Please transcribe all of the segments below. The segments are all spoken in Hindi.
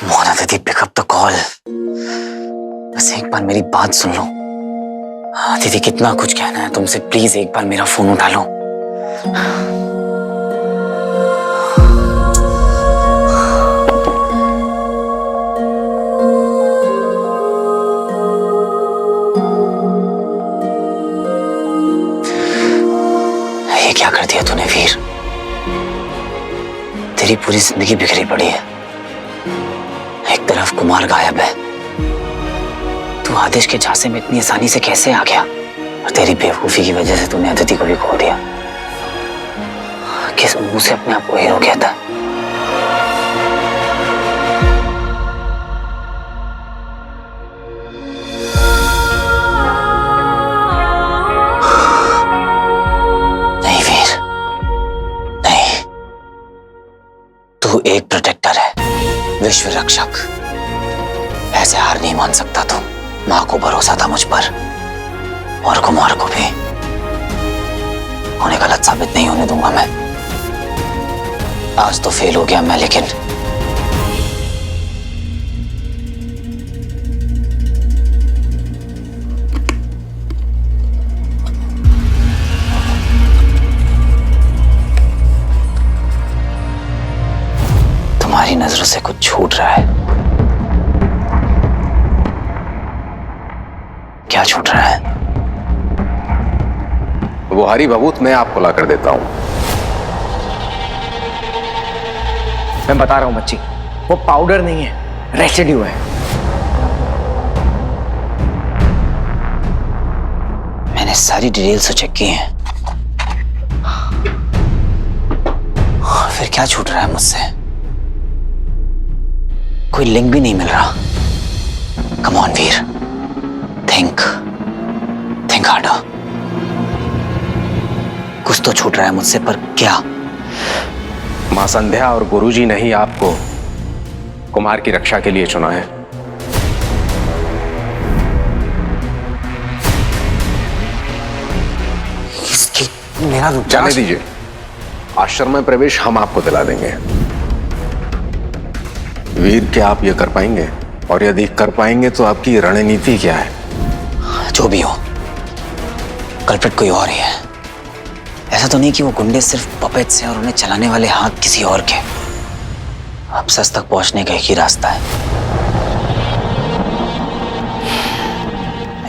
मोना दीदी पिक अप द कॉल। बस एक बार मेरी बात सुन लो। हाँ दीदी, कितना कुछ कहना है तुमसे, प्लीज एक बार मेरा फोन उठा लो। ये क्या कर दिया तूने वीर? तेरी पूरी जिंदगी बिखरी पड़ी है। एक तरफ कुमार गायब है, तू आदेश के झांसे में इतनी आसानी से कैसे आ गया? और तेरी बेवकूफी की वजह से तूने अदिति को भी खो दिया। किस मुंह से अपने आप को हीरो कहता है? नहीं वीर, नहीं। तू एक प्रोटेक्टर है, विश्व रक्षक। ऐसे हार नहीं मान सकता तू। माँ को भरोसा था मुझ पर, और कुमार को भी। उन्हें गलत साबित नहीं होने दूंगा मैं। आज तो फेल हो गया मैं, लेकिन तुम्हारी नजरों से कुछ छूट रहा है। क्या छूट रहा है? वो हरी बबूत मैं आपको ला कर देता हूं। मैं बता रहा हूं बच्ची, वो पाउडर नहीं है, रेसिड्यू है। मैंने सारी डिटेल्स चेक की हैं। फिर क्या छूट रहा है मुझसे? कोई लिंक भी नहीं मिल रहा। कम ऑन वीर, थिंक हार्डर। कुछ तो छूट रहा है मुझसे, पर क्या? मां संध्या और गुरुजी ने ही आपको कुमार की रक्षा के लिए चुना है। इसकी मेरा जाने दीजिए, आश्रम में प्रवेश हम आपको दिला देंगे। वीर, क्या आप ये कर पाएंगे? और यदि कर पाएंगे तो आपकी रणनीति क्या है? जो भी हो, कल्प्रिट कोई और ही है। ऐसा तो नहीं कि वो गुंडे सिर्फ पपेट्स हैं और उन्हें चलाने वाले हाथ किसी और के। अब सच तक पहुंचने का एक ही रास्ता है।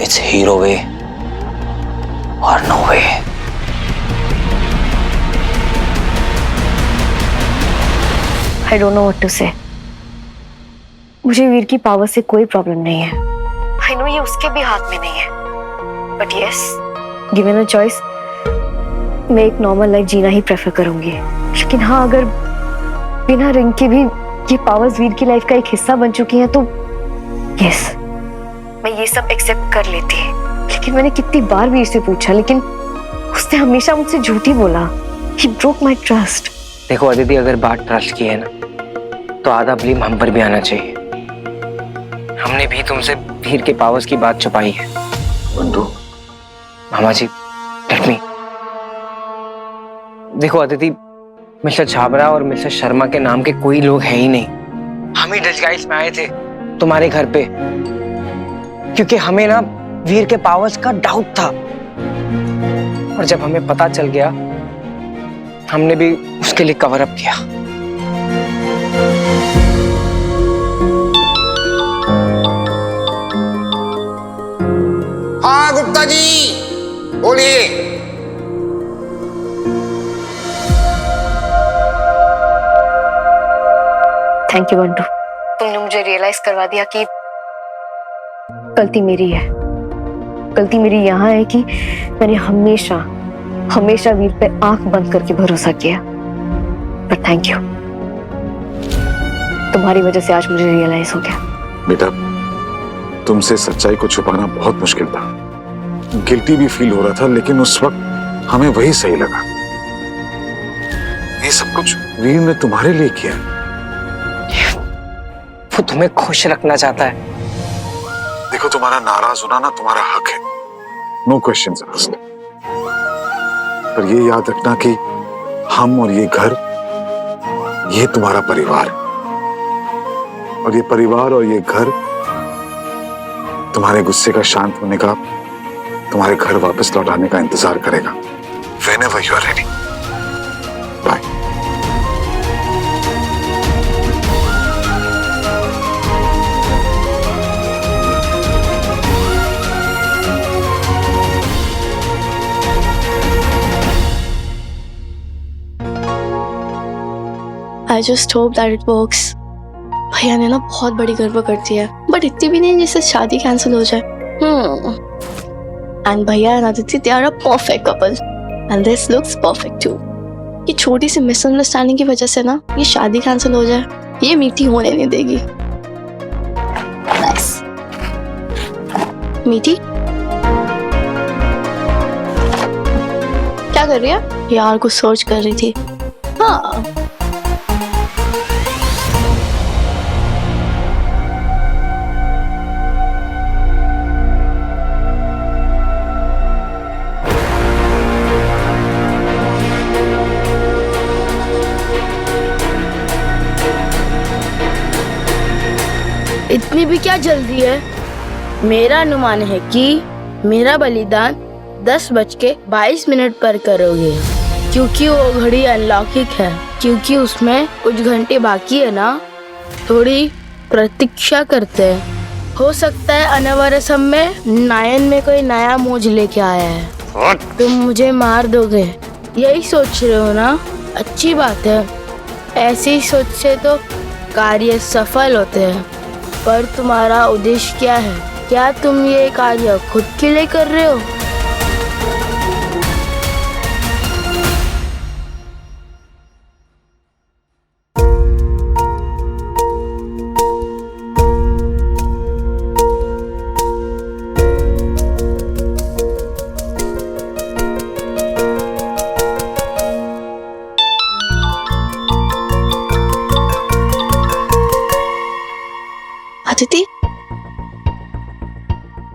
इट्स हीरो वे और no way. I don't know what to say. मुझे वीर की पावर से कोई प्रॉब्लम नहीं है। I know ये उसके भी हाथ में नहीं है। But yes, given a choice, मैं एक नॉर्मल लाइफ जीना ही प्रेफर करूंगी। लेकिन हाँ, अगर बिना रिंग के भी ये पावर्स वीर की लाइफ का एक हिस्सा बन चुकी हैं तो यस, मैं ये सब एक्सेप्ट कर लेती। लेकिन मैंने कितनी बार वीर से पूछा, लेकिन उसने हमेशा मुझसे झूठी बोला। He broke my trust. देखो अदिति, अगर बात ट्रस्ट की है ना, तो आधा ब्लेम हम पर भी आना चाहिए। हमने भी तुमसे वीर के पावर्स की बात छुपाई है। बंधु, मामा जी, लेट मी। देखो अदिति, मिस्टर छाबरा और मिस्टर शर्मा के नाम के कोई लोग हैं ही नहीं। हम ही डिस्गाइज में आए थे तुम्हारे घर पे, क्योंकि हमें ना वीर के पावर्स का डाउट था। और जब हमें पता चल गया, हमने भी उसके लिए कवर अप किया। हाँ गुप्ता जी, बोलिए। थैंक यू बंटू, तुमने मुझे रियलाइज करवा दिया कि गलती मेरी है। गलती मेरी यहाँ है कि मैंने हमेशा वीर पे आंख बंद करके भरोसा किया। बट थैंक यू, तुम्हारी वजह से आज मुझे रियलाइज हो गया। बेटा, तुमसे सच्चाई को छुपाना बहुत मुश्किल था। गिल्टी भी फील हो रहा था, लेकिन उस वक्त हमें वही सही लगा। ये सब कुछ वीर ने तुम्हारे लिए किया। वो तुम्हें खुश रखना चाहता है। देखो, तुम्हारा नाराज होना ना तुम्हारा हक है, नो क्वेश्चंस आस्क्ड। पर ये याद रखना कि हम और ये घर, ये तुम्हारा परिवार। और ये परिवार और ये घर तुम्हारे गुस्से का शांत होने का, तुम्हारे घर वापस लौटाने का इंतजार करेगा। Whenever you are ready. Bye. I just hope that it works. भैया ने ना बहुत बड़ी गड़बड़ कर दी है, बट इतनी भी नहीं जिससे शादी कैंसिल हो जाए। एंड भैया and Aditi they are a perfect couple and this looks perfect too. ये छोटी सी मिसअंडरस्टैंडिंग की वजह से ना ये शादी कैंसिल हो जाए, ये मीठी होने नहीं देगी। नाइस। मीठी क्या कर रही है? यार कुछ सर्च कर रही थी। हाँ इतनी भी क्या जल्दी है? मेरा अनुमान है कि मेरा बलिदान 10:22 पर करोगे, क्योंकि वो घड़ी अनलॉकिक है, क्योंकि उसमें कुछ घंटे बाकी है ना। थोड़ी प्रतीक्षा करते हैं, हो सकता है अनवरसम में नायन में कोई नया मोज लेके आया है। तुम मुझे मार दोगे यही सोच रहे हो ना? अच्छी बात है, ऐसी सोच से तो कार्य सफल होते हैं। पर तुम्हारा उद्देश्य क्या है? क्या तुम ये कार्य खुद के लिए कर रहे हो? अदिति,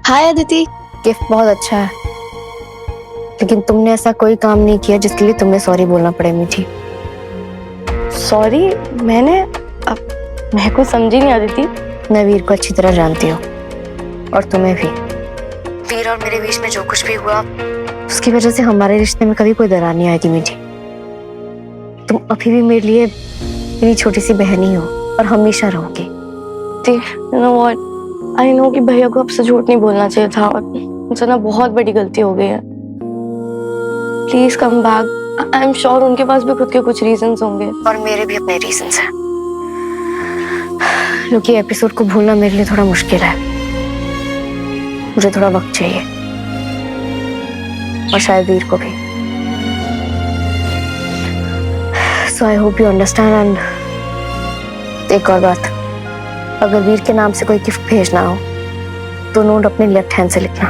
हाय अदिति। गिफ्ट बहुत अच्छा है, लेकिन तुमने ऐसा कोई काम नहीं किया जिसके लिए तुम्हें सॉरी बोलना पड़े मीठी। सॉरी? मैं कुछ समझी नहीं अदिति। मैं वीर को अच्छी तरह जानती हूँ और तुम्हें भी। वीर और मेरे बीच में जो कुछ भी हुआ उसकी वजह से हमारे रिश्ते में कभी कोई दरार नहीं आएगी मीठी। तुम अभी भी मेरे लिए मेरी छोटी सी बहन ही हो और हमेशा रहोगी। You know what? I know कि भैया को आपसे झूठ नहीं बोलना चाहिए था और मुझसे ना बहुत बड़ी गलती हो गई है। Please come back. I am sure उनके पास भी खुद के कुछ रीजंस होंगे और मेरे भी अपने रीजंस हैं। क्योंकि एपिसोड को भूलना मेरे लिए थोड़ा मुश्किल है, मुझे थोड़ा वक्त चाहिए और शायद वीर को भी। So I hope you understand and एक और बात, अगर वीर के नाम से कोई गिफ्ट भेजना हो तो नोट अपने लेफ्ट हैंड से लिखना।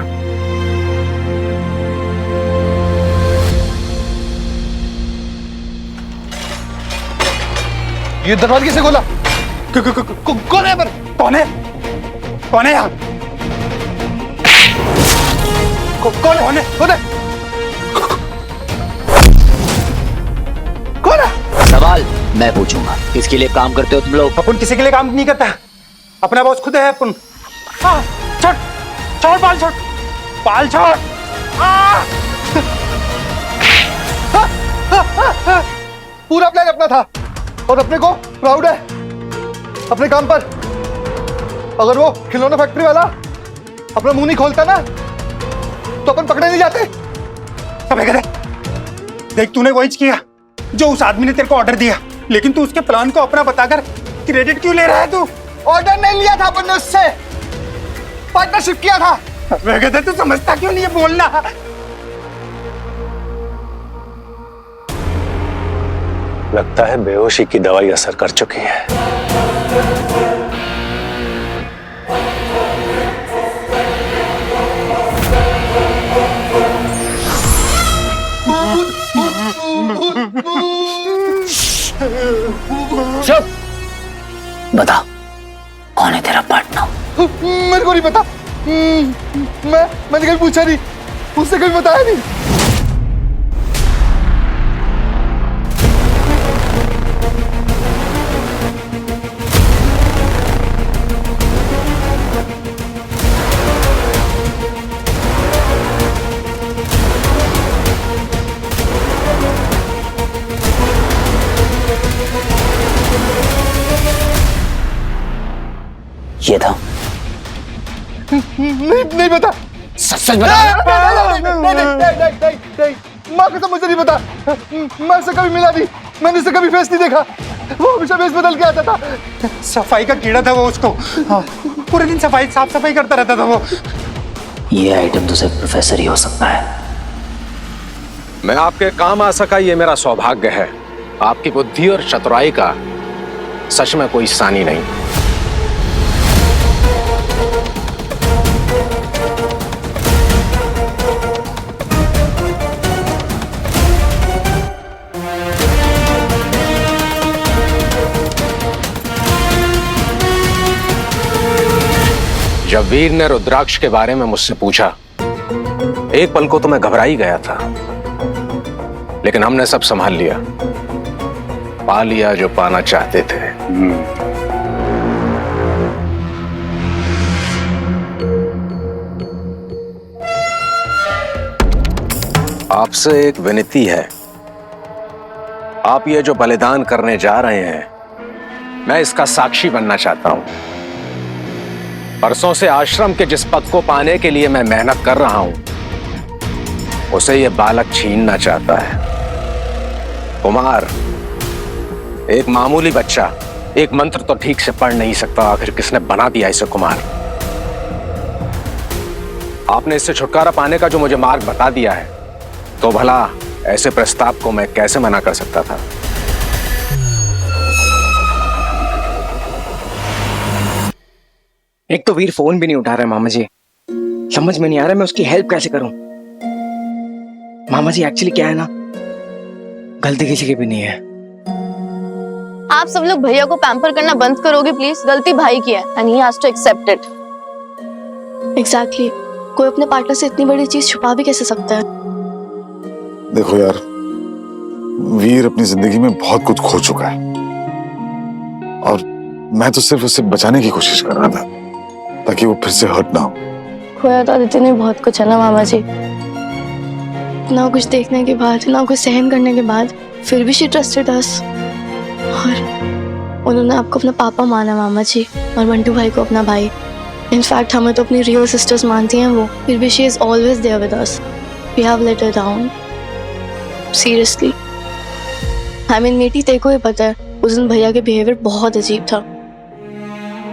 ये दरवाजा किसे खोला? कौन है? कौन है? कौन है यहाँ? कौन है? कौन है? कौन है? सवाल मैं पूछूंगा, किसके लिए काम करते हो तुम लोग? अपन किसी के लिए काम नहीं करता, अपना बॉस खुद है अपन। छोड़ छोड़ बाल छोड़, बाल छोड़। पूरा प्लान अपना था और अपने को प्राउड है अपने काम पर। अगर वो खिलौना फैक्ट्री वाला अपना मुंह नहीं खोलता ना तो अपन पकड़े नहीं जाते। देख तूने वही किया जो उस आदमी ने तेरे को ऑर्डर दिया, लेकिन तू उसके प्लान को अपना बताकर क्रेडिट क्यों ले रहा है? तू ऑर्डर नहीं लिया था अपन ने उससे, पार्टनरशिप किया था। मैं कहता तू समझता क्यों नहीं है बोलना? लगता है बेहोशी की दवाई असर कर चुकी है। चुप! बता कौन है तेरा पार्टनर? मेरे को नहीं पता। मैंने कभी पूछा नहीं, उससे कभी बताया नहीं। ये था? नहीं पता। सच बता। नहीं, माँ कसम मुझे नहीं पता। मैं इससे कभी मिला नहीं, मैंने इससे कभी फेस नहीं देखा। वो हमेशा फेस बदल के आता था। सफाई का कीड़ा था वो, उसको पूरे दिन साफ सफाई करता रहता था वो। ये आइटम तो सिर्फ प्रोफेसर ही हो सकता है। मैं आपके काम आ सका ये मेरा सौभाग्य है। आपकी बुद्धि और चतुराई का सच में कोई सानी नहीं। जब वीर ने रुद्राक्ष के बारे में मुझसे पूछा, एक पल को तो मैं घबरा ही गया था, लेकिन हमने सब संभाल लिया, पा लिया जो पाना चाहते थे। आपसे एक विनती है। आप ये जो बलिदान करने जा रहे हैं, मैं इसका साक्षी बनना चाहता हूं। परसों से आश्रम के जिस पद को पाने के लिए मैं मेहनत कर रहा हूं, उसे ये बालक छीनना चाहता है। कुमार, एक मामूली बच्चा एक मंत्र तो ठीक से पढ़ नहीं सकता, आखिर किसने बना दिया इसे कुमार? आपने इससे छुटकारा पाने का जो मुझे मार्ग बता दिया है, तो भला ऐसे प्रस्ताव को मैं कैसे मना कर सकता था? एक तो वीर फोन भी नहीं उठा रहा है मामा जी। समझ में नहीं आ रहा मैं उसकी हेल्प कैसे करूं। मामा जी एक्चुअली क्या है ना, गलती किसी की भी नहीं है। आप सब लोग भैया को पैम्पर करना बंद करोगे प्लीज? गलती भाई की है and he has to accept it. Exactly. कोई अपने पार्टनर से इतनी बड़ी चीज छुपा भी कैसे सकता है? देखो यार, वीर अपनी जिंदगी में बहुत कुछ खो चुका है और मैं तो सिर्फ उसे बचाने की कोशिश कर रहा था ताकि वो फिर से हर्ट ना हो। खोया तो आदित्य ने बहुत कुछ है ना मामा जी। इतना कुछ देखने के बाद, इतना कुछ सहन करने के बाद, फिर भी शी ट्रस्टेड अस। और उन्होंने आपको अपना पापा माना मामा जी, और बंटू भाई को अपना भाई। इनफैक्ट हमें तो अपनी रियल सिस्टर्स मानती हैं वो। फिर भी she is always there with us. We have let her down seriously. I mean Mithi, तेरे को ही पता है उस दिन भैया के बिहेवियर बहुत अजीब था।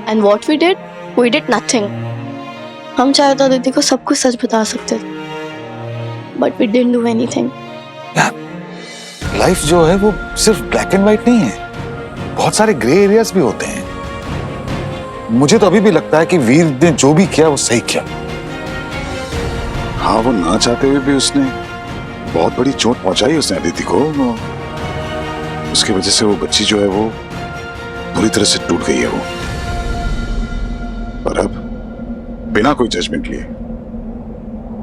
And what we did nothing. हम चाहे तो दीदी को सब कुछ सच बता सकते थे, but we didn't do anything. Life जो है वो सिर्फ ब्लैक एंड व्हाइट नहीं है, बहुत सारे ग्रे एरियाज भी होते हैं। मुझे तो अभी भी लगता है कि वीर ने जो भी किया वो सही किया। हाँ, वो ना चाहते हुए भी उसने बहुत बड़ी चोट पहुंचाई उसने अदिति को। उसकी वजह से वो बच्ची जो है वो बुरी तरह से टूट गई है वो। पर अब बिना कोई जजमेंट लिए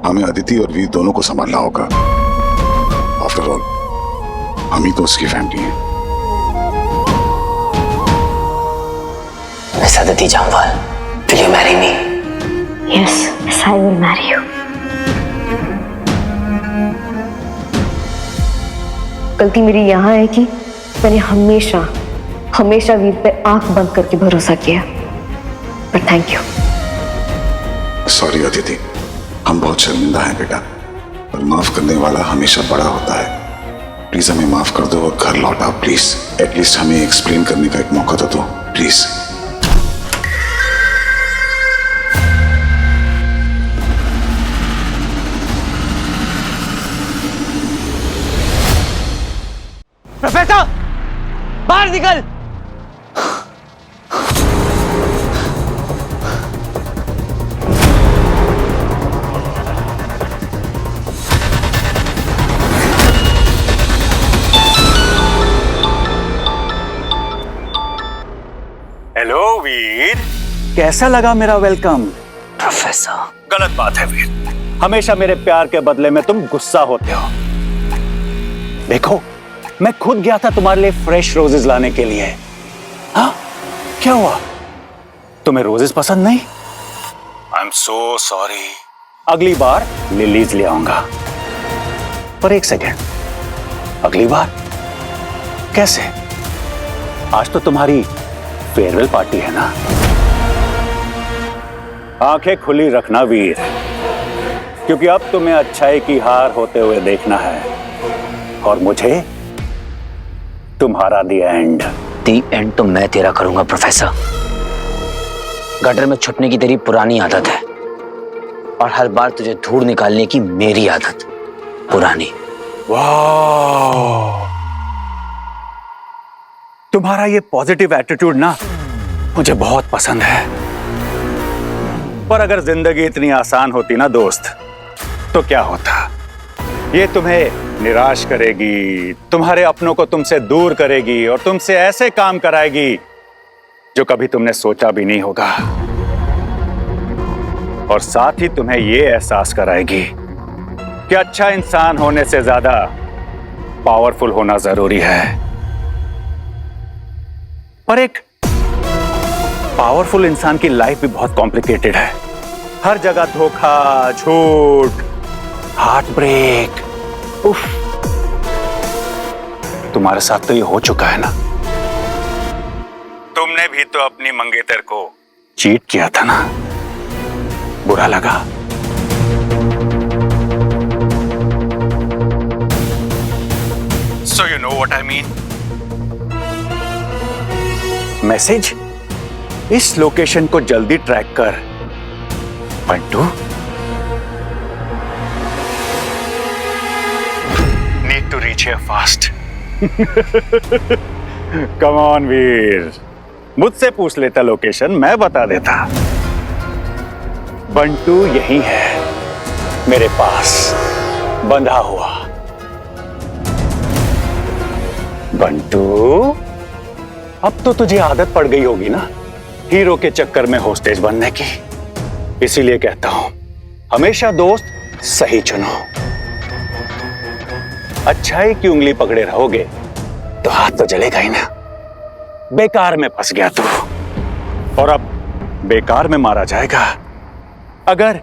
हमें अदिति और वीर दोनों को संभालना होगा। आफ्टर ऑल हम ही तो उसकी फैमिली है। Miss Aditi Jamwal, will you marry me? Yes, I will marry you. गलती मेरी यहाँ है कि मैंने हमेशा वीर पे आंख बंद करके भरोसा किया। But thank you. Sorry Aditi, हम बहुत शर्मिंदा हैं बेटा, पर माफ करने वाला हमेशा बड़ा होता है। प्लीज हमें माफ कर दो और घर लौटाओ प्लीज। एटलीस्ट हमें एक्सप्लेन करने का एक मौका तो दो प्लीज। प्रोफेसर, बाहर निकल। हेलो वीर, कैसा लगा मेरा वेलकम? प्रोफेसर, गलत बात है वीर, हमेशा मेरे प्यार के बदले में तुम गुस्सा होते हो। देखो, मैं खुद गया था तुम्हारे लिए फ्रेश रोजेस लाने के लिए। हाँ, क्या हुआ? तुम्हें रोजेस पसंद नहीं? आई एम सो सॉरी, अगली बार लिलीज ले आऊंगा। पर एक सेकेंड, अगली बार कैसे? आज तो तुम्हारी फेयरवेल पार्टी है ना? आंखें खुली रखना वीर, क्योंकि अब तुम्हें अच्छाई की हार होते हुए देखना है और मुझे तुम्हारा दी एंड। दी एंड तो मैं तेरा करूंगा प्रोफेसर। गटर में छुपने की तेरी पुरानी आदत है और हर बार तुझे धूड़ निकालने की मेरी आदत पुरानी। वाह, तुम्हारा ये पॉजिटिव एटीट्यूड ना मुझे बहुत पसंद है। पर अगर जिंदगी इतनी आसान होती ना दोस्त, तो क्या होता। ये तुम्हें निराश करेगी, तुम्हारे अपनों को तुमसे दूर करेगी और तुमसे ऐसे काम कराएगी जो कभी तुमने सोचा भी नहीं होगा। और साथ ही तुम्हें ये एहसास कराएगी कि अच्छा इंसान होने से ज्यादा पावरफुल होना जरूरी है। पर एक पावरफुल इंसान की लाइफ भी बहुत कॉम्प्लिकेटेड है। हर जगह धोखा, झूठ, हार्ट ब्रेक। उफ, तुम्हारे साथ तो ये हो चुका है ना। तुमने भी तो अपनी मंगेतर को चीट किया था ना, बुरा लगा। So you know what I mean? Message, इस लोकेशन को जल्दी ट्रैक कर Pantu. Need to reach here fast. Come on Veer, मुझसे पूछ लेता लोकेशन, मैं बता देता। बंटू यही है मेरे पास बंधा हुआ। बंटू, अब तो तुझे आदत पड़ गई होगी ना हीरो के चक्कर में होस्टेज बनने की। इसीलिए कहता हूं, हमेशा दोस्त सही चुनो। अच्छाई की उंगली पकड़े रहोगे तो हाथ तो जलेगा ही ना। बेकार में फंस गया तू, और अब बेकार में मारा जाएगा अगर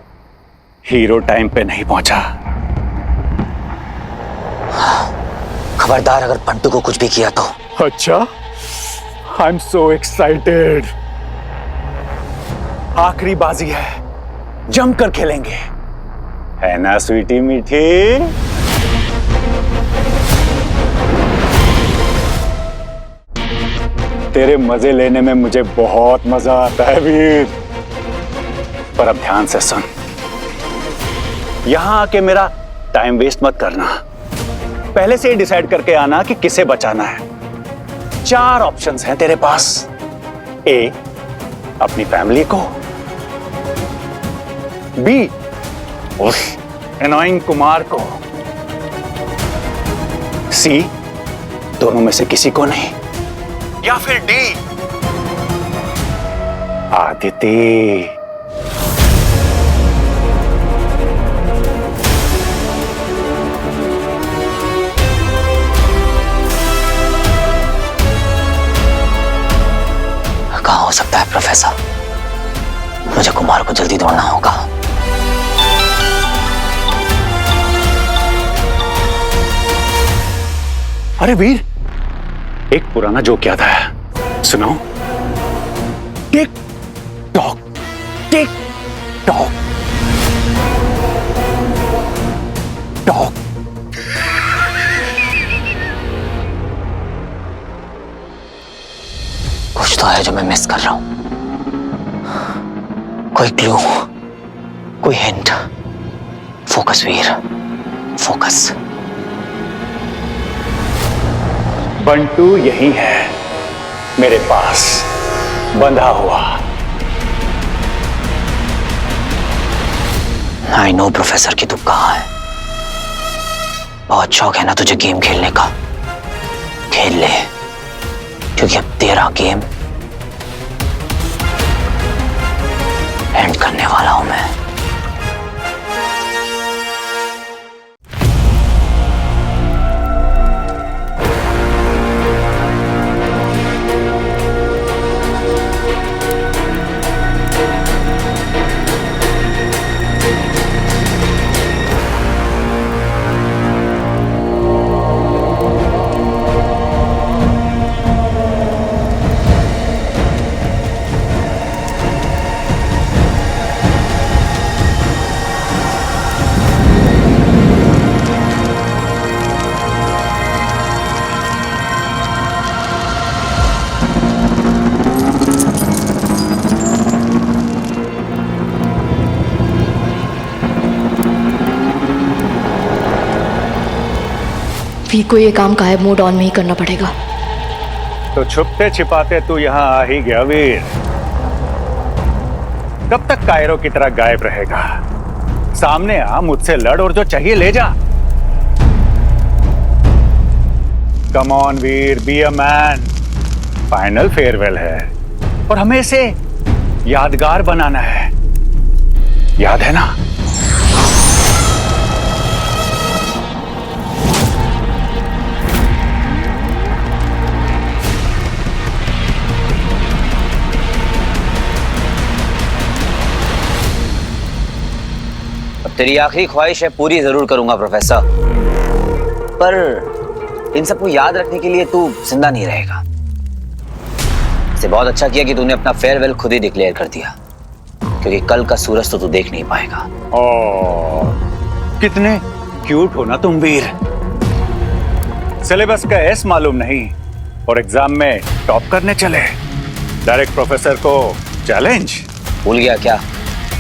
हीरो टाइम पे नहीं पहुंचा। खबरदार अगर पंटू को कुछ भी किया तो। अच्छा, आई एम सो एक्साइटेड। आखिरी बाजी है, जमकर खेलेंगे, है ना स्वीटी मीठी? तेरे मजे लेने में मुझे बहुत मजा आता है वीर। पर अब ध्यान से सुन, यहां आके मेरा टाइम वेस्ट मत करना। पहले से ही डिसाइड करके आना कि किसे बचाना है। 4 ऑप्शंस हैं तेरे पास। ए, अपनी फैमिली को। बी, उस एनोइंग कुमार को। सी, दोनों में से किसी को नहीं। या फिर डी, आदिति। कहाँ हो सकता है प्रोफेसर? मुझे कुमार को जल्दी ढूंढना होगा। अरे वीर, एक पुराना जोक याद आया, सुनाओ। Tick tock, tick tock, talk. कुछ तो है जो मैं मिस कर रहा हूं। कोई क्लू, कोई हिंट। फोकस वीर, फोकस। बंटू यही है मेरे पास बंधा हुआ। आई नो प्रोफेसर कि तू कहां है। बहुत शौक है ना तुझे गेम खेलने का, खेल ले, क्योंकि अब तेरा गेम एंड करने वाला हूं मैं। वीर को ये काम गायब मोड ऑन में ही करना पड़ेगा। तो छुपते छिपाते तू यहाँ आ ही गया वीर। कब तक कायरों की तरह गायब रहेगा? सामने आ, मुझसे लड़ और जो चाहिए ले जा। कम on Veer, be a man. Final farewell है और हमें इसे यादगार बनाना है, याद है ना? तेरी आखिरी ख्वाहिश है, पूरी जरूर करूंगा प्रोफेसर, पर इन सबको याद रखने के लिए तू जिंदा नहीं रहेगा। इसे बहुत अच्छा किया कि तूने अपना फेयरवेल खुद ही डिक्लेयर कर दिया, क्योंकि कल का सूरज तो तू देख नहीं पाएगा। कितने क्यूट हो ना तुम वीर। सिलेबस का एस मालूम नहीं और एग्जाम में टॉप करने चले। डायरेक्ट प्रोफेसर को चैलेंज। भूल गया क्या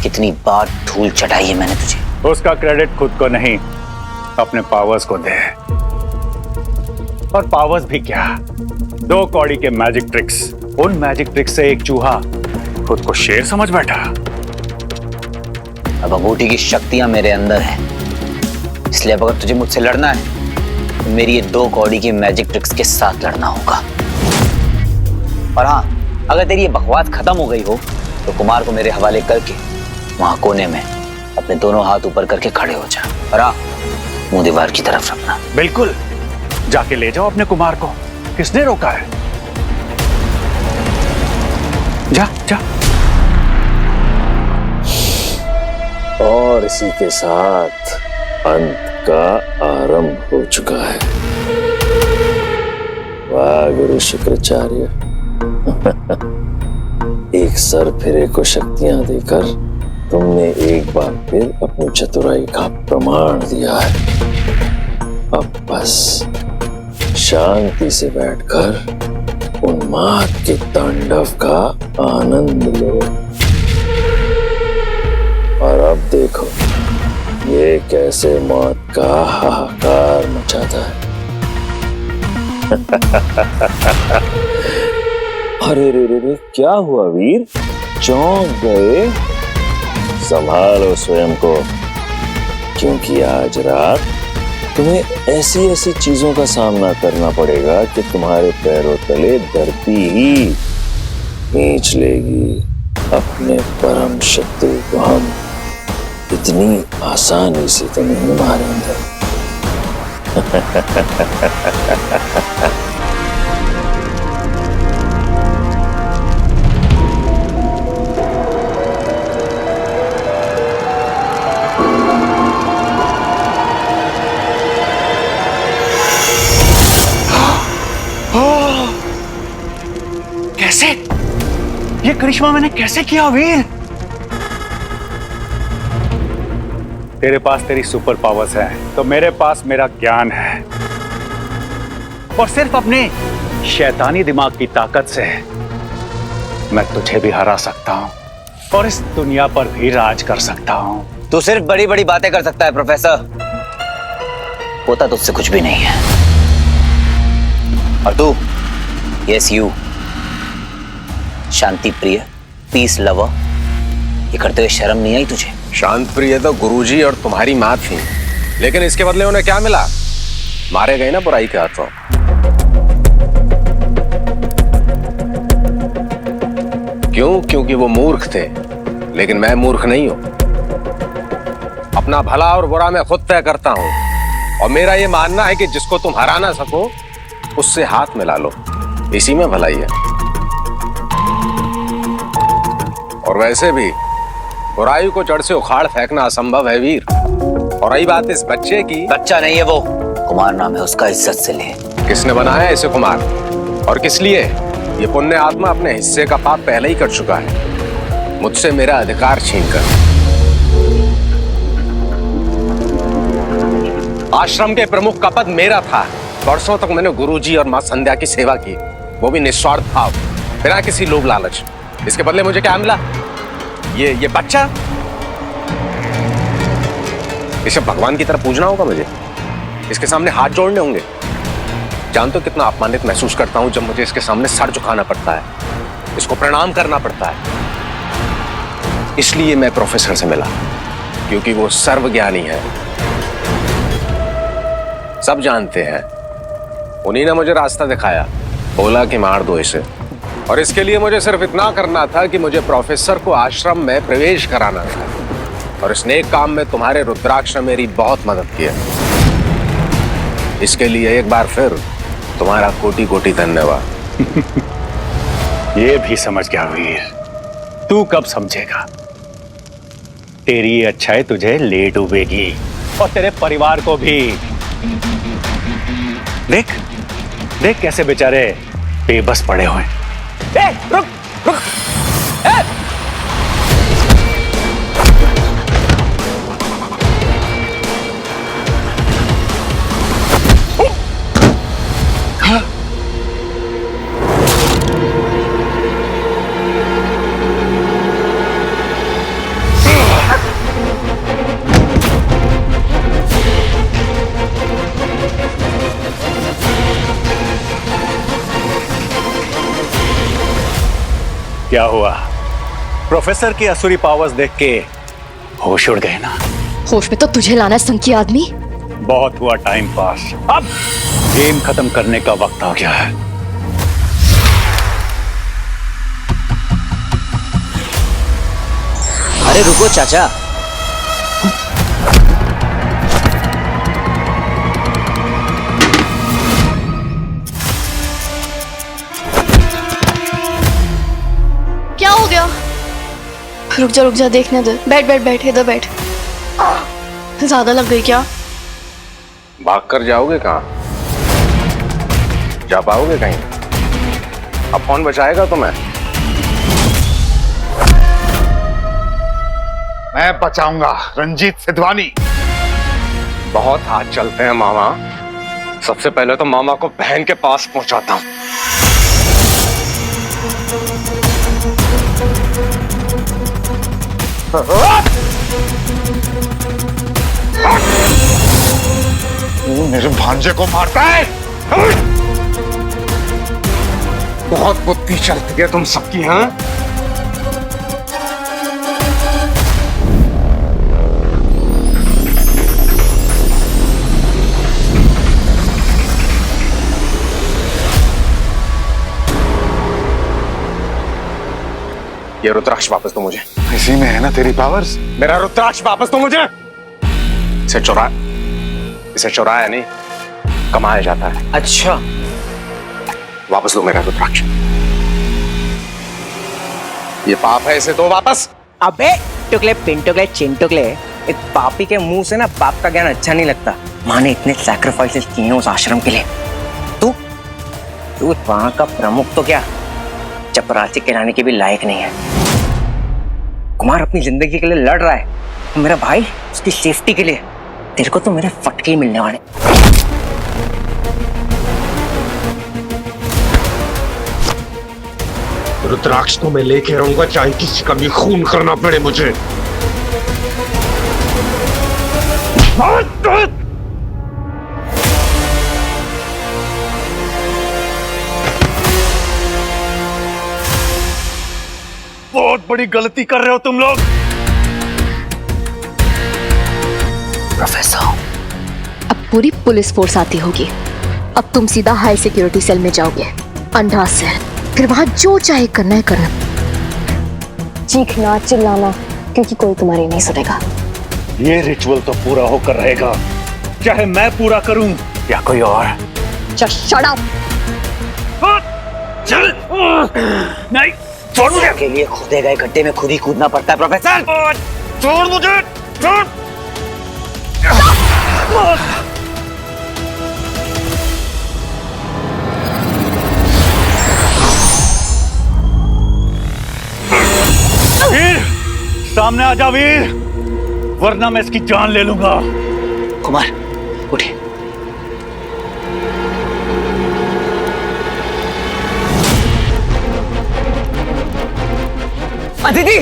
कितनी बार धूल चटाई है मैंने तुझे? उसका क्रेडिट खुद को नहीं, अपने पावर्स को दे। और पावर्स भी क्या, 2 कौड़ी के मैजिक ट्रिक्स। उन मैजिक ट्रिक्स से एक चूहा खुद को शेर समझ बैठा। अब अंगूठी की शक्तियां मेरे अंदर हैं, इसलिए अब अगर तुझे मुझसे लड़ना है तो मेरी ये 2 कौड़ी की मैजिक ट्रिक्स के साथ लड़ना होगा। और हाँ, अगर तेरी ये बकवास खत्म हो गई हो तो कुमार को मेरे हवाले करके वहां कोने में अपने दोनों हाथ ऊपर करके खड़े हो जा और हाँ, मुंह दीवार की तरफ रखना। बिल्कुल, जाके ले जाओ अपने कुमार को। किसने रोका है? जा जा। और इसी के साथ अंत का आरंभ हो चुका है। वाह गुरु शुक्राचार्य, एक सर फिरे को शक्तियां देकर तुमने एक बार फिर अपनी चतुराई का प्रमाण दिया है। अब बस शांति से बैठकर उन्माद के तांडव का आनंद लो। और अब देखो ये कैसे मौत का हाहाकार मचाता है। अरे रे रे रे, क्या हुआ वीर? चौंक गए? संभालो स्वयं को, क्योंकि आज रात तुम्हें ऐसी ऐसी चीजों का सामना करना पड़ेगा कि तुम्हारे पैरों तले धरती ही खींच लेगी। अपने परम शत्रु को हम इतनी आसानी से तो नहीं मारेंगे। कैसे? ये करिश्मा मैंने कैसे किया वीर? तेरे पास तेरी सुपर पावर्स हैं, तो मेरे पास मेरा ज्ञान है। और सिर्फ अपने शैतानी दिमाग की ताकत से मैं तुझे भी हरा सकता हूं और इस दुनिया पर भी राज कर सकता हूं। तू सिर्फ बड़ी बड़ी बातें कर सकता है प्रोफेसर, होता तुझसे कुछ भी नहीं है। और तू, यस यू, शांति प्रिय, पीस लवर, ये करते हुए शर्म नहीं आई तुझे? शांत प्रिय तो गुरुजी और तुम्हारी माँ थी, लेकिन इसके बदले उन्हें क्या मिला? मारे गए ना बुराई के हाथों। क्यों? क्योंकि वो मूर्ख थे, लेकिन मैं मूर्ख नहीं हूं। अपना भला और बुरा मैं खुद तय करता हूं, और मेरा ये मानना है कि जिसको तुम हरा ना सको उससे हाथ मिला लो, इसी में भलाई है। और वैसे भी बुराई को जड़ से उखाड़ फेंकना असंभव है वीर। और रही बात इस बच्चे की, बच्चा नहीं है वो, कुमार नाम है उसका, इज्जत से ले। किसने बनाया इसे कुमार और किस लिए? ये पुण्य आत्मा अपने हिस्से का पाप पहले ही कर चुका है, मुझसे मेरा अधिकार छीनकर। आश्रम के प्रमुख का पद मेरा था। वर्षों तक मैंने गुरुजी और मां संध्या की सेवा की, वो भी निस्वार्थ भाव, बिना किसी लोभ लालच। इसके बदले मुझे क्या मिला? ये बच्चा। इसे भगवान की तरह पूजना होगा मुझे, इसके सामने हाथ जोड़ने होंगे। जानते हो कितना अपमानित महसूस करता हूं जब मुझे इसके सामने सर झुकाना पड़ता है, इसको प्रणाम करना पड़ता है। इसलिए मैं प्रोफेसर से मिला, क्योंकि वो सर्वज्ञानी है, सब जानते हैं। उन्हीं ने मुझे रास्ता दिखाया, बोला कि मार दो इसे। और इसके लिए मुझे सिर्फ इतना करना था कि मुझे प्रोफेसर को आश्रम में प्रवेश कराना था। और इस नेक काम में तुम्हारे रुद्राक्ष ने मेरी बहुत मदद की है। इसके लिए एक बार फिर तुम्हारा कोटि कोटि धन्यवाद। ये भी समझ गया वीर, तू कब समझेगा? तेरी ये अच्छाई तुझे ले डूबेगी और तेरे परिवार को भी। देख देख कैसे बेचारे बेबस पड़े हुए। रुक रुक। क्या हुआ? प्रोफेसर की असुरी पावर्स देख के होश उड़ गए ना? होश में तो तुझे लाना है संकी आदमी। बहुत हुआ टाइम पास, अब गेम खत्म करने का वक्त आ गया है। अरे रुको चाचा, क्या हो गया? रुक जा देखने दे। बैठ बैठ बैठ, इधर बैठ। ज्यादा लग गई क्या? भाग कर जाओगे कहाँ? जा पाओगे कहीं? अब कौन बचाएगा तुम्हें? मैं बचाऊंगा, रंजीत सिद्धवानी। बहुत हाथ चलते हैं मामा। सबसे पहले तो मामा को बहन के पास पहुंचाता हूं। तू मेरे भांजे को मारता है? बहुत बुद्धि चलती है तुम सबकी, हाँ? ये रुद्राक्ष वापस दो मुझे। इसी में है ना तेरी पावर्स? मेरा रुद्राक्ष वापस दो मुझे। इसे चुराया नहीं, कमाया जाता है। अच्छा, वापस दो मेरा रुद्राक्ष। ये पाप है, इसे दो वापस। अबे टुकले पिन टुकले चिन टुकले, एक पापी के मुंह से ना पाप का ज्ञान अच्छा नहीं लगता। माँ ने इतने सैक्रिफाइसेस किए हैं उस आश्रम के लिए। तू वहां का प्रमुख तो क्या, चपरासी कहलाने के भी लायक नहीं है। कुमार अपनी जिंदगी के लिए लड़ रहा है, मेरा भाई उसकी सेफ्टी के लिए। तेरे को तो मेरे फटके ही मिलने वाले। रुद्राक्ष को मैं लेके रहूंगा, चाहे किसी का भी खून करना पड़े मुझे। बहुत बड़ी गलती कर रहे हो तुम लोग। प्रोफेसर, अब पूरी पुलिस फोर्स आती होगी। अब तुम सीधा हाई सिक्योरिटी सेल में जाओगे, अंडा से, फिर वहां जो चाहे करना है करना। चीखना चिल्लाना, क्योंकि कोई तुम्हारी नहीं सुनेगा। ये रिचुअल तो पूरा होकर रहेगा, चाहे मैं पूरा करूं या कोई और। Shut up. चल। नहीं, छोड़ मुझे। के लिए खोदे गए गड्ढे में खुद ही कूदना पड़ता है प्रोफेसर। छोड़ मुझे, छोड़। वीर, सामने आ जा वीर, वरना मैं इसकी जान ले लूंगा। कुमार उठे। अदिति,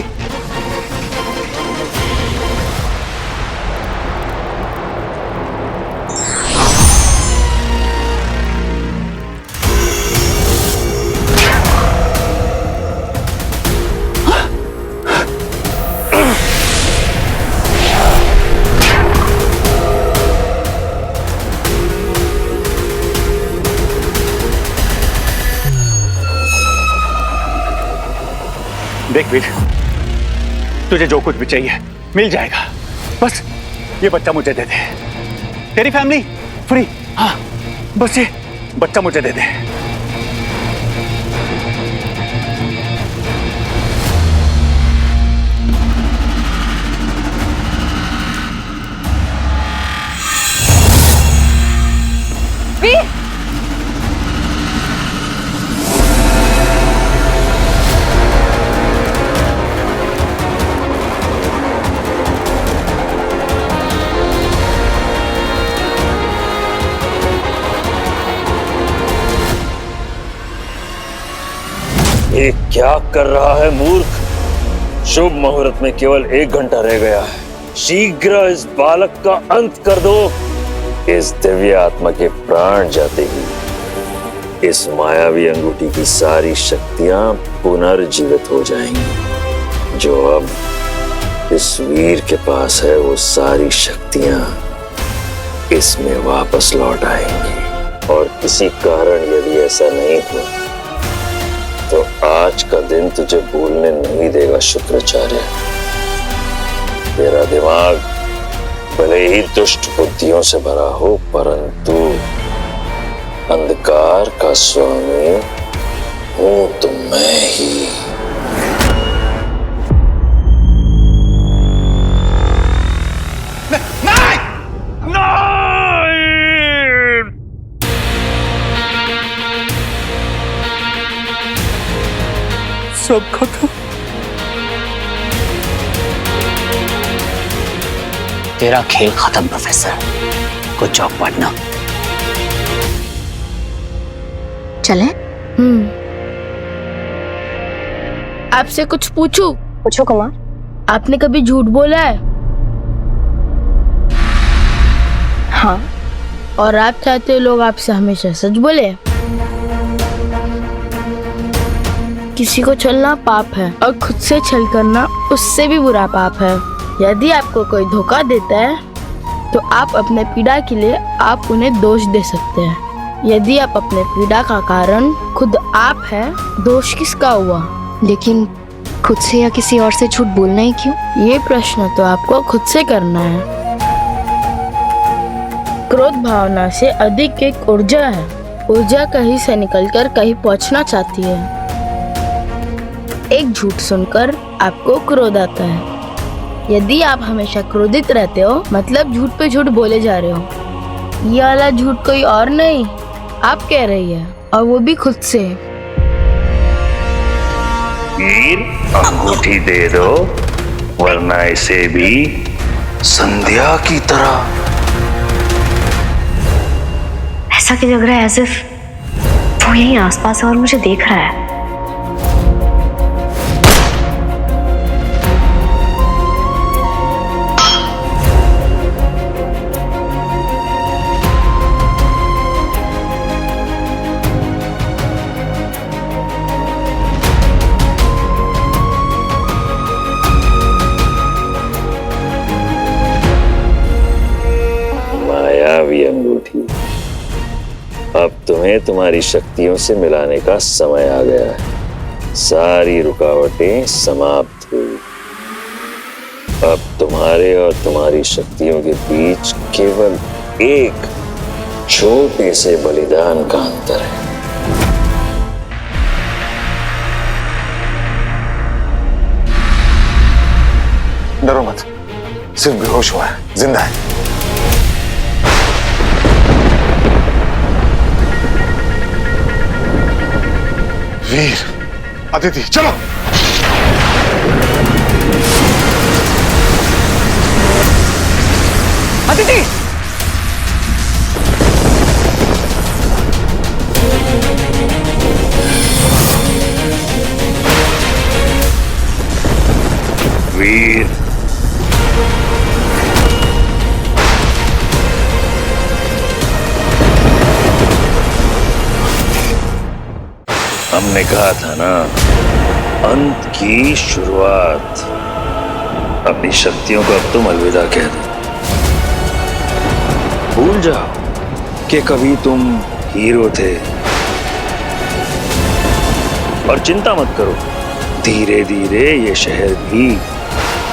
देख वीर, तुझे जो कुछ भी चाहिए मिल जाएगा, बस ये बच्चा मुझे दे दे। तेरी फैमिली फ्री, हाँ बस ये बच्चा मुझे दे दे। वीर! ये क्या कर रहा है मूर्ख? शुभ मुहूर्त में केवल 1 घंटा रह गया है। शीघ्र इस बालक का अंत कर दो। इस दिव्य आत्मा के प्राण जाते ही इस मायावी अंगूठी की सारी शक्तियां पुनर्जीवित हो जाएंगी। जो अब इस वीर के पास है वो सारी शक्तियां इसमें वापस लौट आएंगी। और किसी कारण यदि ऐसा नहीं हुआ तो आज का दिन तुझे भूलने नहीं देगा शुक्राचार्य। तेरा दिमाग भले ही दुष्ट बुद्धियों से भरा हो, परंतु अंधकार का स्वामी हूं तो मैं ही। सब खत्म। तेरा खेल खत्म प्रोफेसर। Good job partner. चले? आपसे कुछ पूछूं? पूछो कुमार। आपने कभी झूठ बोला है? हाँ। और आप चाहते हो लोग आपसे हमेशा सच बोले? किसी को छलना पाप है और खुद से छल करना उससे भी बुरा पाप है। यदि आपको कोई धोखा देता है तो आप अपने पीड़ा के लिए आप उन्हें दोष दे सकते हैं। यदि आप अपने पीड़ा का कारण खुद आप है, दोष किसका हुआ? लेकिन खुद से या किसी और से झूठ बोलना ही क्यों? ये प्रश्न तो आपको खुद से करना है। क्रोध भावना से अधिक एक ऊर्जा है। ऊर्जा कहीं से निकलकर कहीं पहुंचना चाहती है। एक झूठ सुनकर आपको क्रोध आता है। यदि आप हमेशा क्रोधित रहते हो मतलब झूठ पे झूठ बोले जा रहे हो। ये वाला झूठ कोई और नहीं, आप कह रही है, और वो भी खुद से। वीर, अंगूठी दे दो वरना इसे भी संध्या की तरह। ऐसा क्यों लग रहा है एज़ इफ वो यहीं आसपास है और मुझे देख रहा है। मायावी अंगूठी, अब तुम्हें तुम्हारी शक्तियों से मिलाने का समय आ गया है। सारी रुकावटें समाप्त हुई। अब तुम्हारे और तुम्हारी शक्तियों के बीच केवल एक छोटे से बलिदान का अंतर है। डरो मत, सिर्फ बेहोश हुआ है, जिंदा है। वीर, अदिति, चलो। अदिति! वीर, हमने कहा था ना, अंत की शुरुआत। अपनी शक्तियों को अब तुम अलविदा कह दो। भूल जाओ कि कभी तुम हीरो थे। और चिंता मत करो, धीरे धीरे ये शहर भी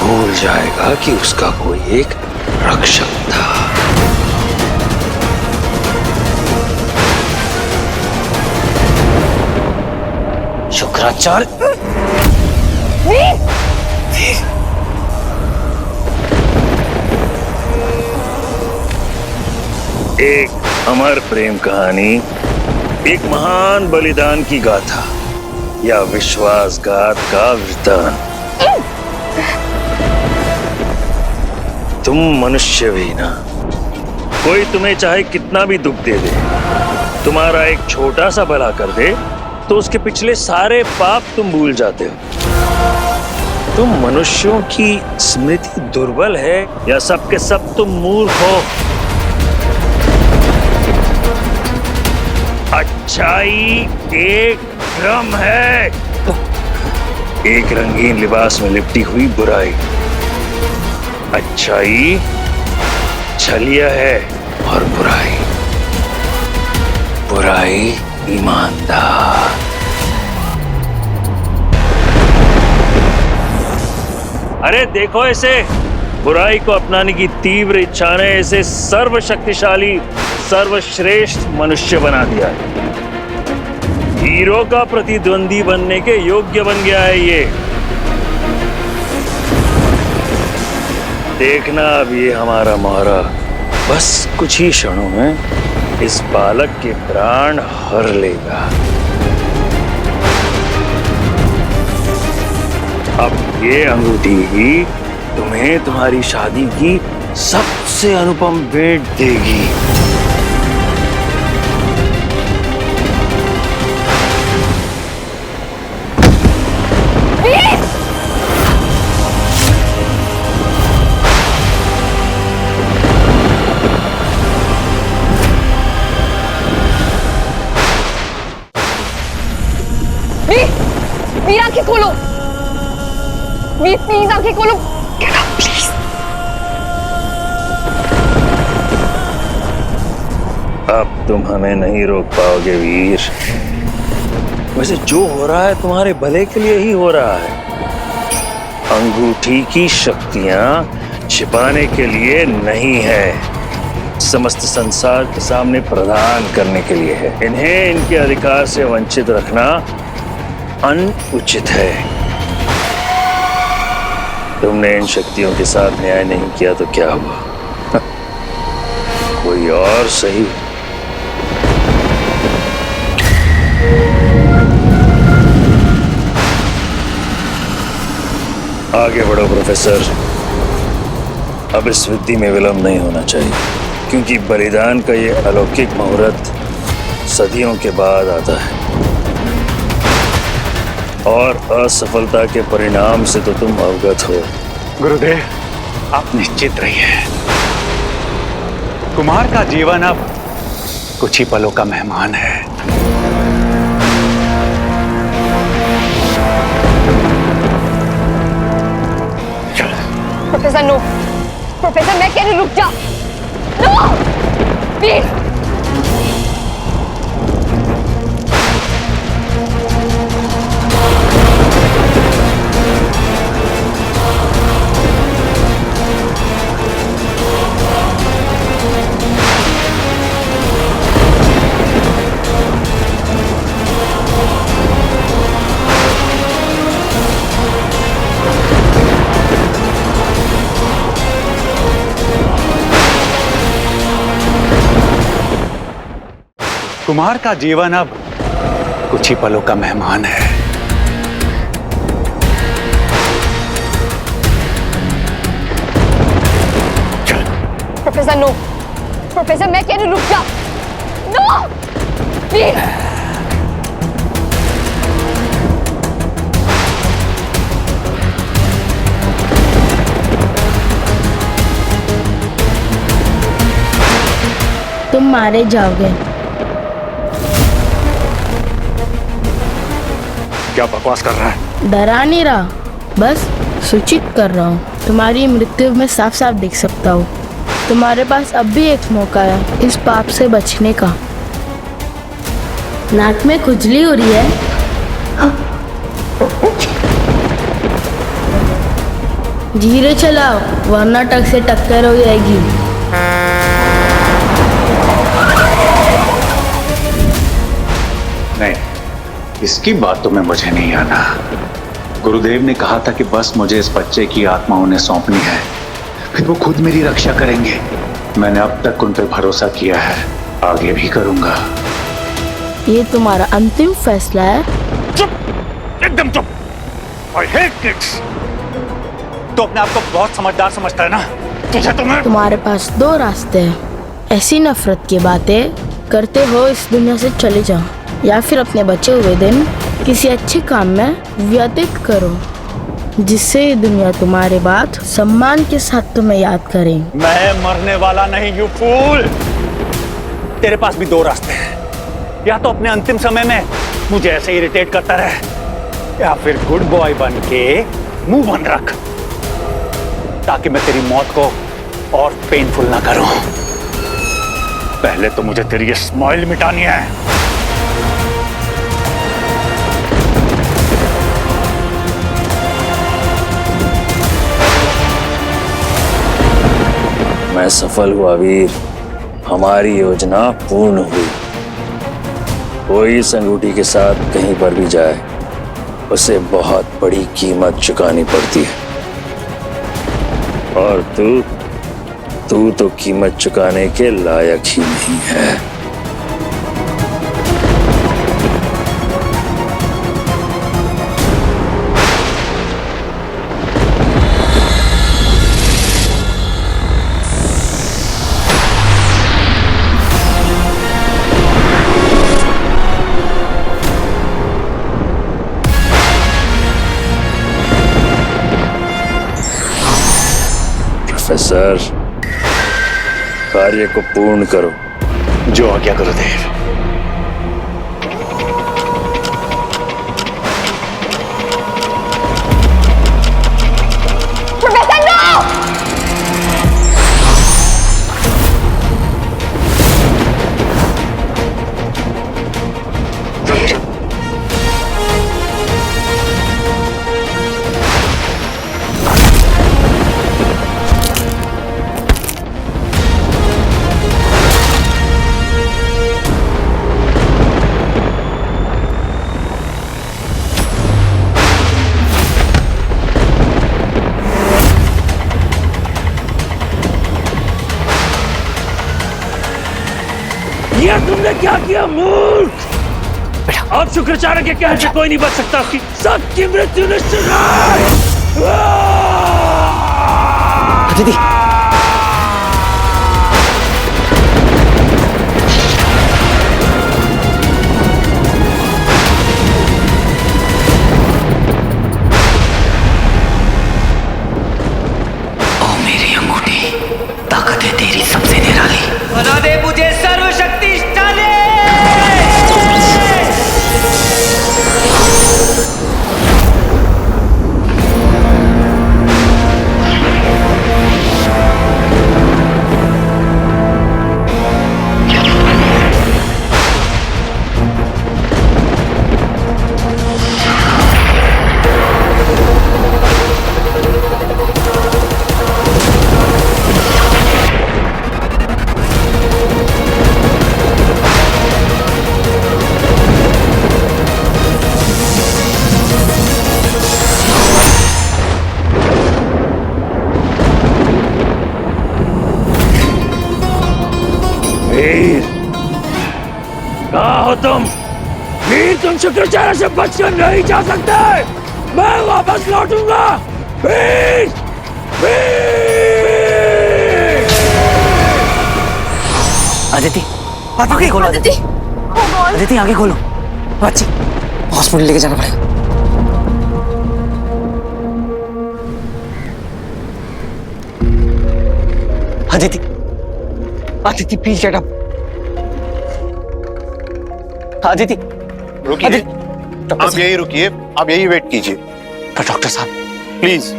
भूल जाएगा कि उसका कोई एक रक्षक था। शुक्राचार्य, एक अमर प्रेम कहानी, एक महान बलिदान की गाथा या विश्वासघात का वृतांत। तुम मनुष्य भी ना, कोई तुम्हें चाहे कितना भी दुख दे दे, तुम्हारा एक छोटा सा भला कर दे तो उसके पिछले सारे पाप तुम भूल जाते हो। तुम मनुष्यों की स्मृति दुर्बल है या सबके सब तुम मूर्ख हो? अच्छाई एक भ्रम है, एक रंगीन लिबास में लिपटी हुई बुराई। अच्छाई छलिया है और बुराई ईमानदार। अरे देखो इसे, बुराई को अपनाने की तीव्र इच्छा ने इसे सर्वशक्तिशाली सर्वश्रेष्ठ मनुष्य बना दिया है। हीरो का प्रतिद्वंदी बनने के योग्य बन गया है ये। देखना अब ये हमारा मोहरा बस कुछ ही क्षणों में इस बालक के प्राण हर लेगा। अब ये अंगूठी ही तुम्हें तुम्हारी शादी की सबसे अनुपम भेंट देगी। वीर आंखें खोलो, वीर प्लीज आंखें खोलो, प्लीज। अब तुम हमें नहीं रोक पाओगे वीर। वैसे जो हो रहा है तुम्हारे भले के लिए ही हो रहा है। अंगूठी की शक्तियां छिपाने के लिए नहीं है, समस्त संसार के सामने प्रदान करने के लिए है। इन्हें इनके अधिकार से वंचित रखना अनुचित है। तुमने इन शक्तियों के साथ न्याय नहीं किया तो क्या हुआ? कोई और सही। आगे बढ़ो प्रोफेसर, अब इस विधि में विलंब नहीं होना चाहिए, क्योंकि बलिदान का ये अलौकिक मुहूर्त सदियों के बाद आता है और असफलता के परिणाम से तो तुम अवगत हो। गुरुदेव, आप निश्चित रहिए। कुमार का जीवन अब कुछ ही पलों का मेहमान है। प्रोफेसर नो, प्रोफेसर मैं कह रही रुक जा। No please. कुमार का जीवन अब कुछ ही पलों का मेहमान है। प्रोफेसर नो, प्रोफेसर मैं कह रही रुक जा। No please. तुम मारे जाओगे। क्या बकवास कर रहा है? डरा नहीं रहा, बस सूचित कर रहा हूँ। तुम्हारी मृत्यु में साफ साफ दिख सकता हूँ। तुम्हारे पास अब भी एक मौका है इस पाप से बचने का। नाक में खुजली हो रही है। धीरे चलाओ वरना ट्रक से टक्कर हो जाएगी। नहीं, इसकी बात तो मैं मुझे नहीं आना। गुरुदेव ने कहा था कि बस मुझे इस बच्चे की आत्मा उन्हें सौंपनी है, फिर वो खुद मेरी रक्षा करेंगे। मैंने अब तक उन पर भरोसा किया है, आगे भी करूंगा। ये तुम्हारा अंतिम फैसला है? चुप, एकदम चुप। I hate kids। तो अपने आप को बहुत समझदार समझता है ना? तुझे तो मैं... तुम्हारे पास दो रास्ते हैं, ऐसी नफरत की बातें करते हो इस दुनिया से चले जाओ, या फिर अपने बचे हुए दिन किसी अच्छे काम में व्यतीत करो जिससे ये दुनिया तुम्हारे बाद सम्मान के साथ तुम्हें याद करे। मैं मरने वाला नहीं, यू फूल। तेरे पास भी दो रास्ते हैं, या तो अपने अंतिम समय में मुझे ऐसे इरिटेट करता रहे, या फिर गुड बॉय बन के मुंह बंद रख, ताकि मैं तेरी मौत को और पेनफुल ना करूं। पहले तो मुझे तेरी ये स्माइल मिटानी है। मैं सफल हुआ वीर, हमारी योजना पूर्ण हुई। कोई इस अंगूठी के साथ कहीं पर भी जाए उसे बहुत बड़ी कीमत चुकानी पड़ती है, और तू तो कीमत चुकाने के लायक ही नहीं है। प्रोफेसर, कार्य को पूर्ण करो। जो आज्ञा गुरुदेव। ये तुमने क्या किया मूर्ख? अब शुक्राचार्य के कहने से कोई नहीं बच सकता कि सबकी मृत्यु निश्चित है। दीदी, ओ मेरी अंगूठी, ताकत है तेरी सबसे निराली। बना दे मुझे सर्वशक्तिशाली। वीर, कहाँ हो तुम? वीर, तुम शुक्राचार्य से बचकर नहीं जा सकते। मैं वापस लौटूंगा। वीर, वीर! अदिति, आगे खोलो। अदिति, अदिति आगे खोलो। बच्ची हॉस्पिटल लेके जाना पड़ेगा। Aditi, Aditi please get up. Aditi, रुकिए, आप यही रुकिए, आप यही वेट कीजिए। डॉक्टर साहब प्लीज।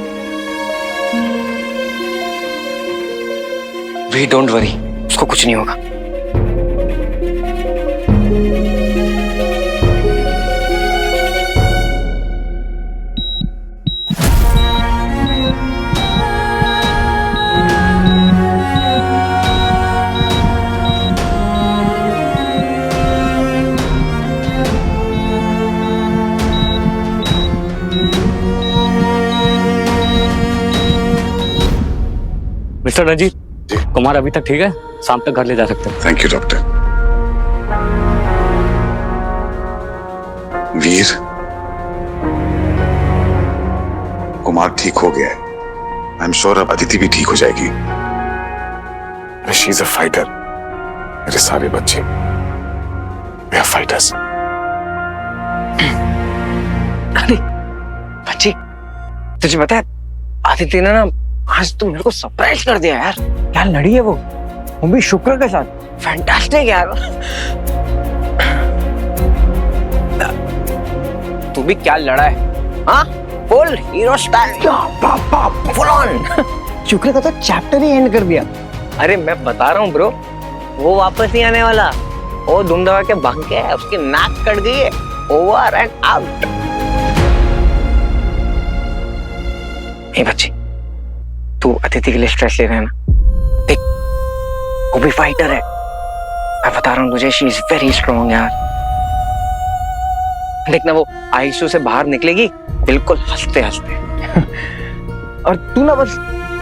वी डोंट वरी, उसको कुछ नहीं होगा। मिस्टर रंजीत, कुमार अभी तक ठीक है, शाम तक घर ले जा सकते हैं। Thank you doctor. Veer, Kumar ठीक हो गया है। आई एम श्योर अब अदिति भी ठीक हो जाएगी। She is a fighter. मेरे सारे बच्चे वे आर फाइटर्स। बच्ची, तुझे पता है आदित्य ने ना आज तो मेरे को सरप्राइज कर दिया यार। क्या लड़ी है वो भी शुक्र के साथ। फैंटास्टिक यार। तू भी क्या लड़ा है? हाँ, full hero style, full on. शुक्र का तो चैप्टर ही एंड कर दिया। अरे मैं बता रहा हूँ ब्रो, वो वापस नहीं आने वाला। वो धूम दबा के भाग के उसकी नाक कट गई है। Over and out. ए बच्ची, तू अतिथि के लिए स्ट्रेस ले रहा है ना? देख, वो भी फाइटर है। मैं बता रहा हूँ तुझे, शी इज वेरी स्ट्रॉन्ग यार। देखना वो आईसीयू से बाहर निकलेगी बिल्कुल हंसते हंसते। और तू ना बस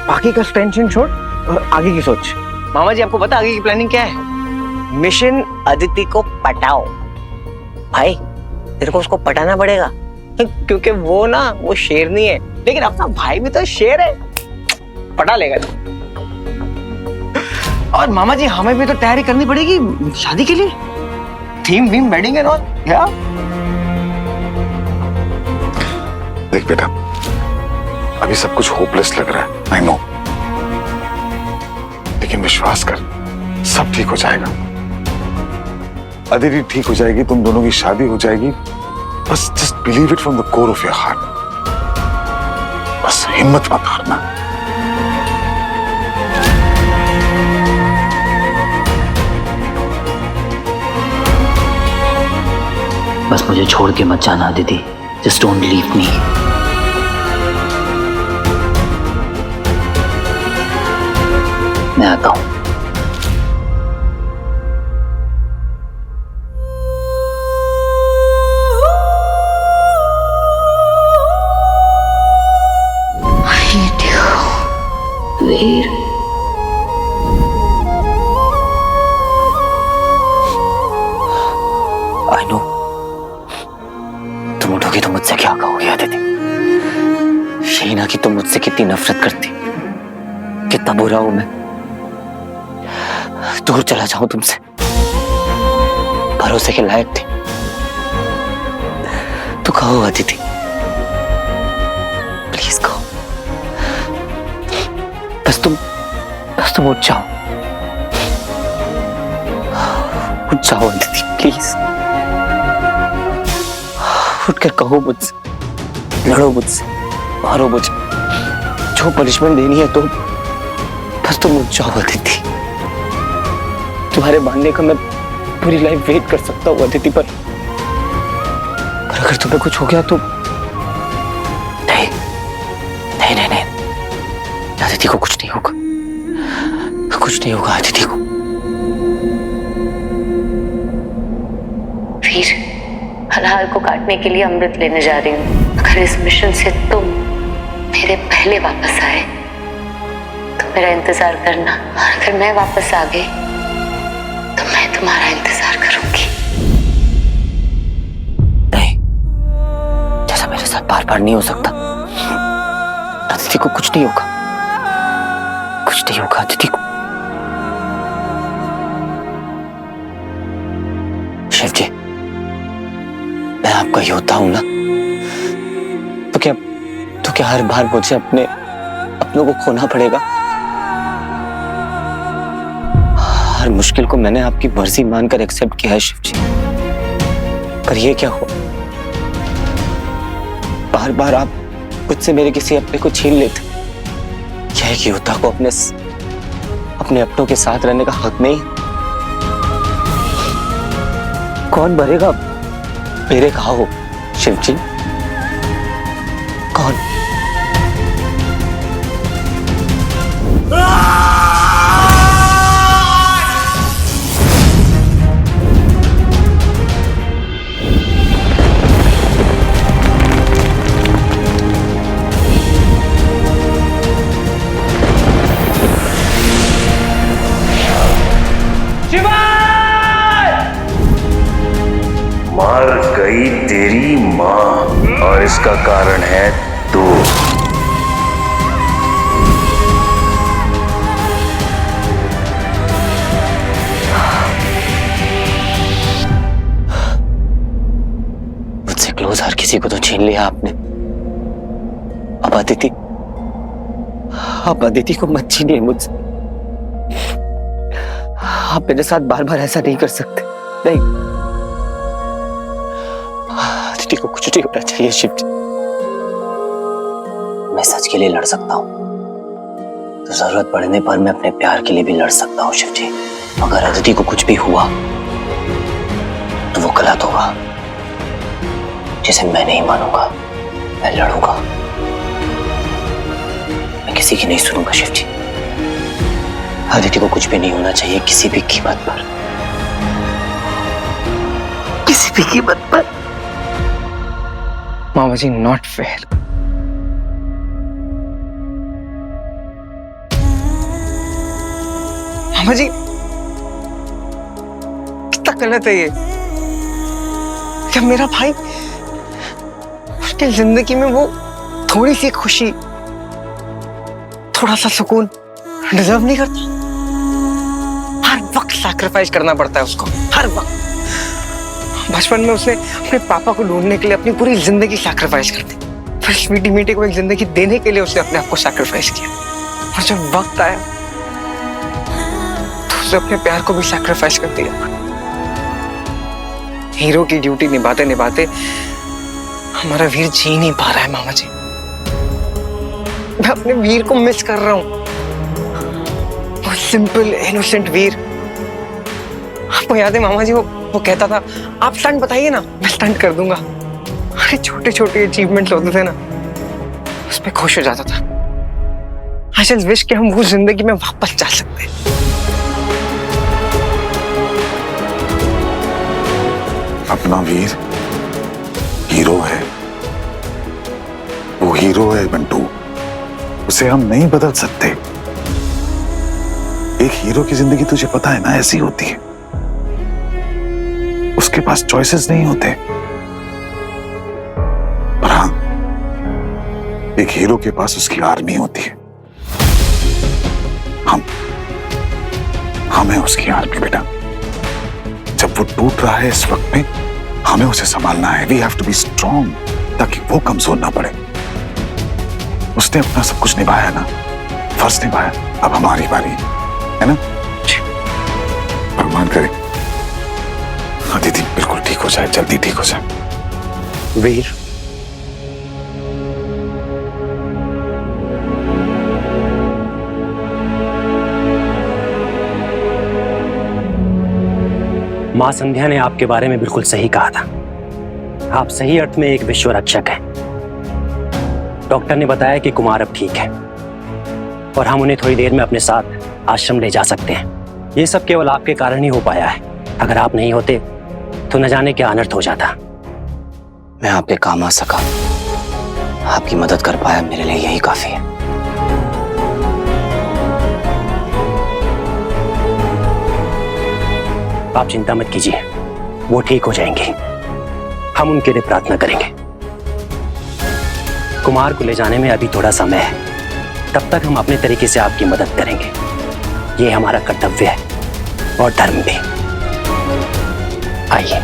बाकी का टेंशन छोड़ और आगे की सोच। मामा जी, आपको पता आगे की प्लानिंग क्या है? मिशन अदिति को पटाओ। भाई तेरे को उसको पटाना पड़ेगा, क्योंकि वो ना वो शेरनी है, लेकिन अपना भाई भी तो शेर है। पटा लेगा तू। और मामा जी, हमें भी तो तैयारी करनी पड़ेगी शादी के लिए। Theme Vim wedding and all. या देख बेटा, अभी सब कुछ होपलेस लग रहा है, आई नो, लेकिन विश्वास कर, सब ठीक हो जाएगा। अदिति ठीक हो जाएगी, तुम दोनों की शादी हो जाएगी। बस just believe it from the core of your heart. बस हिम्मत मत हारना। बस मुझे छोड़ के मत जाना दीदी। Just don't leave me. मैं आता हूं। वीर, आई नो तुम उठोगी तो मुझसे क्या कहोगे अदिति? शीना की तुम मुझसे कितनी नफरत करती, कितना बुरा हूं मैं, दूर चला जाऊं तुमसे, भरोसे के लायक थी। तो कहो अदिति, प्लीज कहो। बस तुम उठ जाओ, उठ जाओ अदिति, प्लीज। उठकर कहो मुझसे, लड़ो मुझसे, मारो मुझे, जो पनिशमेंट देनी है तो बस तुम उठ जाओ अदिति। तुम्हारे मानने का मैं पूरी लाइफ वेट कर सकता हूँ अदिति, पर अगर तुम्हें कुछ हो गया तो नहीं नहीं नहीं नहीं, अदिति को कुछ नहीं होगा, कुछ नहीं होगा अदिति को। वीर, हलाल को काटने के लिए अमृत लेने जा रही हूँ। अगर इस मिशन से तुम मेरे पहले वापस आए तो मेरा इंतजार करना, और अगर मैं वापस आ गई तो मैं तुम्हारा इंतजार करूंगी। नहीं, जैसा मेरे साथ बार बार नहीं हो सकता। अदिति को कुछ नहीं होगा, कुछ नहीं होगा अदिति को। शिव जी, मैं आपका योद्धा हूं ना, तो क्या हर बार मुझे अपनों को खोना पड़ेगा? हर मुश्किल को मैंने आपकी मर्जी मानकर एक्सेप्ट किया है शिव जी, पर ये क्या हुआ? बार बार आप मुझसे मेरे किसी अपने को छीन लेते। क्या एक योद्धा को अपने अपनों के साथ रहने का हक नहीं? कौन भरेगा मेरे घाव शिव जी? कौन? उसका कारण है तू। मुझसे क्लोज हर किसी को तो छीन लिया आपने। अब अदिति को मत छीनिए मुझसे। आप मेरे साथ बार बार ऐसा नहीं कर सकते। नहीं, अदिति को कुछ नहीं होना चाहिए शिव जी। मैं सच के लिए लड़ सकता हूँ, तो जरूरत पड़ने पर मैं अपने प्यार के लिए भी लड़ सकता हूँ शिव जी। अगर अदिति को कुछ भी हुआ तो वो गलत होगा, जिसे मैं नहीं मानूंगा। मैं लड़ूंगा, मैं किसी की नहीं सुनूंगा शिव जी। अदिति को कुछ भी नहीं होना चाहिए किसी भी कीमत पर, किसी भी कीमत पर। मामा जी, नॉट फेयर। मामा जी, कितना गलत है ये। क्या मेरा भाई, उसकी जिंदगी में वो थोड़ी सी खुशी, थोड़ा सा सुकून डिजर्व नहीं करता? हर वक्त सैक्रिफाइस करना पड़ता है उसको, हर वक्त। बचपन में उसने अपने पापा को ढूंढने के लिए अपनी पूरी जिंदगी सैक्रिफाइस कर दी। फिर स्वीटी मीटी को एक जिंदगी देने के लिए उसने अपने आप को सैक्रिफाइस किया। और जब वक्त आया तो उसने अपने प्यार को भी सैक्रिफाइस कर दिया। हीरो की ड्यूटी निभाते निभाते हमारा वीर जी नहीं पा रहा है मामा जी। मैं अपने वीर को मिस कर रहा हूं। वो सिंपल इनोसेंट वीर। आपको याद है मामा जी, वो कहता था आप स्टंट बताइए ना, मैं स्टंट कर दूंगा। अरे छोटे छोटे अचीवमेंट्स होते थे ना, उस पर खुश हो जाता था। आई जस्ट विश कि हम वो जिंदगी में वापस जा सकते हैं। अपना वीर हीरो है, वो हीरो है बंटू, उसे हम नहीं बदल सकते। एक हीरो की जिंदगी तुझे पता है ना ऐसी होती है, उसके पास चॉइसेस नहीं होते। पर हाँ, एक हीरो के पास उसकी आर्मी होती है। हम हैं उसकी आर्मी बेटा। जब वो टूट रहा है इस वक्त में, हमें उसे संभालना है। We have to be strong, ताकि वो कमजोर ना पड़े। उसने अपना सब कुछ निभाया ना, फर्ज निभाया, अब हमारी बारी है ना। भगवान करे अदिति बिल्कुल ठीक हो जाए, जल्दी ठीक हो जाए। वीर, मां संध्या ने आपके बारे में बिल्कुल सही कहा था। आप सही अर्थ में एक विश्व रक्षक हैं। डॉक्टर ने बताया कि कुमार अब ठीक है और हम उन्हें थोड़ी देर में अपने साथ आश्रम ले जा सकते हैं। ये सब केवल आपके कारण ही हो पाया है। अगर आप नहीं होते तो न जाने क्या अनर्थ हो जाता। मैं आपके काम आ सका, आपकी मदद कर पाया, मेरे लिए यही काफी है। आप चिंता मत कीजिए, वो ठीक हो जाएंगे। हम उनके लिए प्रार्थना करेंगे। कुमार को ले जाने में अभी थोड़ा समय है, तब तक हम अपने तरीके से आपकी मदद करेंगे। ये हमारा कर्तव्य है और धर्म भी। आइए।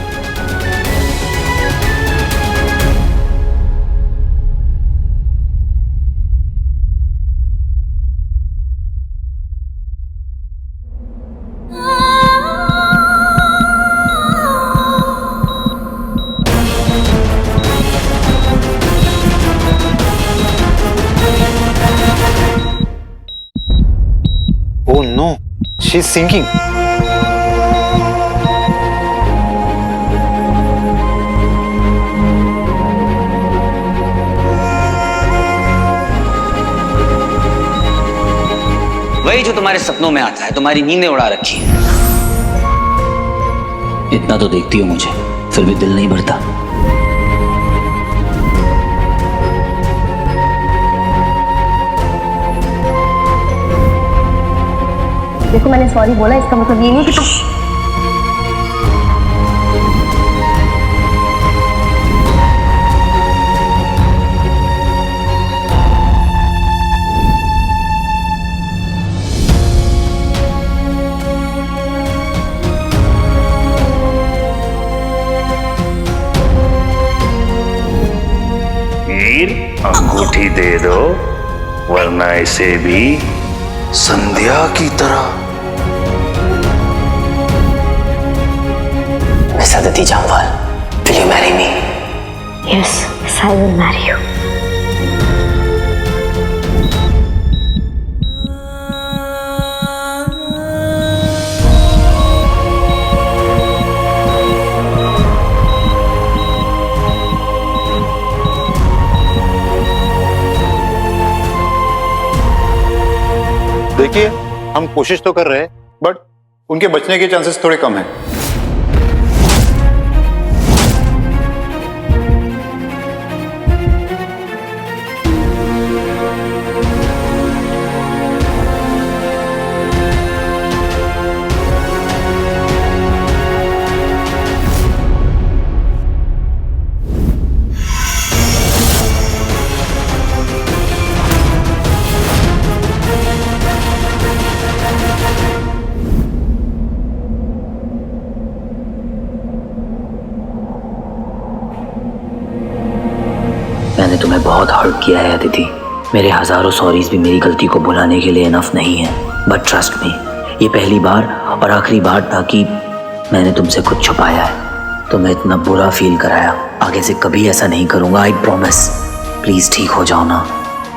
Oh no, she's sinking. वही जो तुम्हारे सपनों में आता है, तुम्हारी नींदें उड़ा रखी है। इतना तो देखती हो मुझे, फिर भी दिल नहीं भरता। देखो, मैंने सॉरी बोला, इसका मतलब ये नहीं कि तुम अंगूठी दे दो, वरना इसे भी संध्या की तरह। Miss Aditi Jamwal, will you marry me? Yes, I will marry you. देखिए, हम कोशिश तो कर रहे हैं, बट उनके बचने के चांसेस थोड़े कम हैं। मैंने तुम्हें बहुत हर्ट किया है अदिति। मेरे हजारों सॉरीज भी मेरी गलती को भुलाने के लिए इनफ नहीं है। बट ट्रस्ट मी, ये पहली बार और आखिरी बार था कि मैंने तुमसे कुछ छुपाया है, तुम्हें इतना बुरा फील कराया। आगे से कभी ऐसा नहीं करूंगा, आई प्रॉमिस। प्लीज ठीक हो जाओ ना,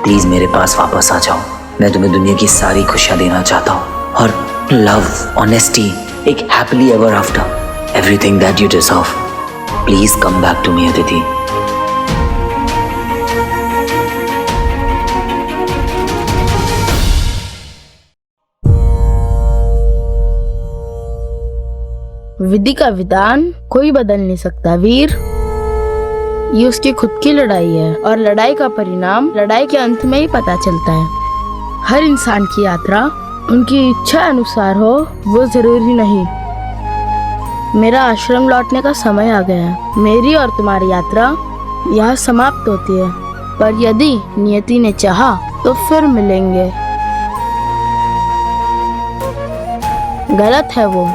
प्लीज मेरे पास वापस आ जाओ। मैं तुम्हें दुनिया की सारी खुशियां देना चाहता हूँ, और लव, ऑनेस्टी, एक happily ever after, everything that you deserve. Please come back to me Aditi. विधि का विधान कोई बदल नहीं सकता वीर। ये उसकी खुद की लड़ाई है, और लड़ाई का परिणाम लड़ाई के अंत में ही पता चलता है। हर इंसान की यात्रा उनकी इच्छा अनुसार हो, वो जरूरी नहीं। मेरा आश्रम लौटने का समय आ गया है। मेरी और तुम्हारी यात्रा यहाँ समाप्त होती है, पर यदि नियति ने चाहा तो फिर मिलेंगे। गलत है वो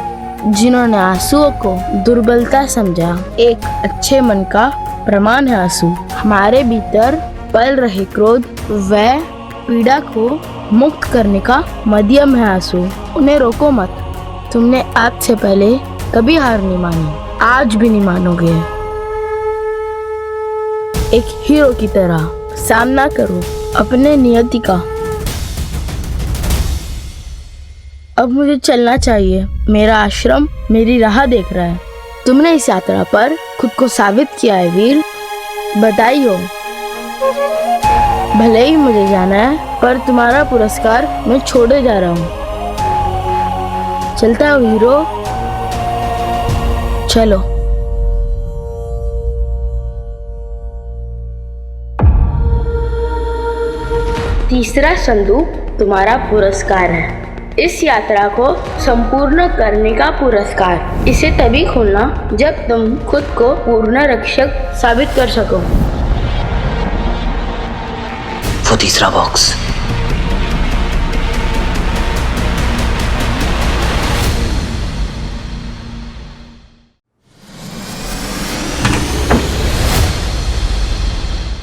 जिन्होंने आंसुओं को दुर्बलता समझा। एक अच्छे मन का प्रमाण है आंसू। हमारे भीतर पल रहे क्रोध व पीड़ा को मुक्त करने का माध्यम है आंसू। उन्हें रोको मत। तुमने आज से पहले कभी हार नहीं मानी, आज भी नहीं मानोगे। एक हीरो की तरह सामना करो अपने नियति का। अब मुझे चलना चाहिए। मेरा आश्रम मेरी राह देख रहा है। तुमने इस यात्रा पर खुद को साबित किया है वीर, बधाई हो। भले ही मुझे जाना है, पर तुम्हारा पुरस्कार मैं छोड़े जा रहा हूँ। चलता हो हीरो, चलो। तीसरा संदूक तुम्हारा पुरस्कार है। इस यात्रा को संपूर्ण करने का पुरस्कार। इसे तभी खोलना जब तुम खुद को पूर्ण रक्षक साबित कर सको। वो तीसरा बॉक्स।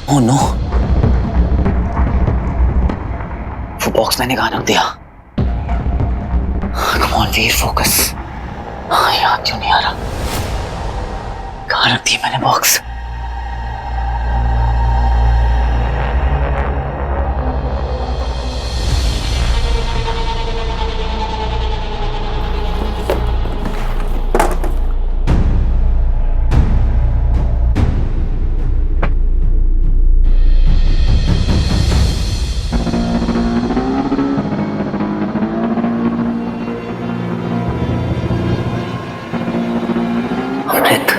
ओह नो, वो बॉक्स मैंने कहाँ रख दिया? Come on, Veer, focus. याद क्यों नहीं आ रहा? कहाँ रख दी मैंने बॉक्स? अमृत,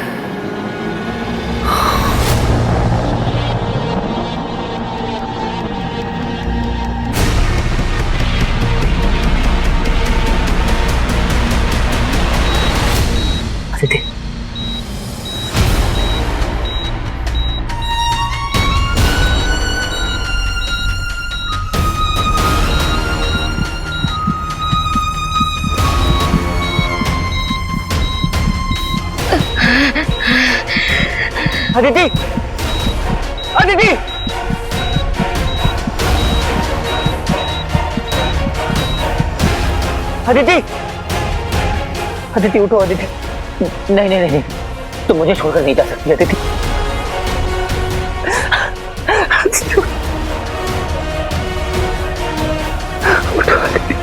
अदिति, अदिति, अदिति, अदिति, अदिति उठो अदिति। नहीं नहीं नहीं, तुम मुझे छोड़कर नहीं जा सकती अदिति। उठो अदिति।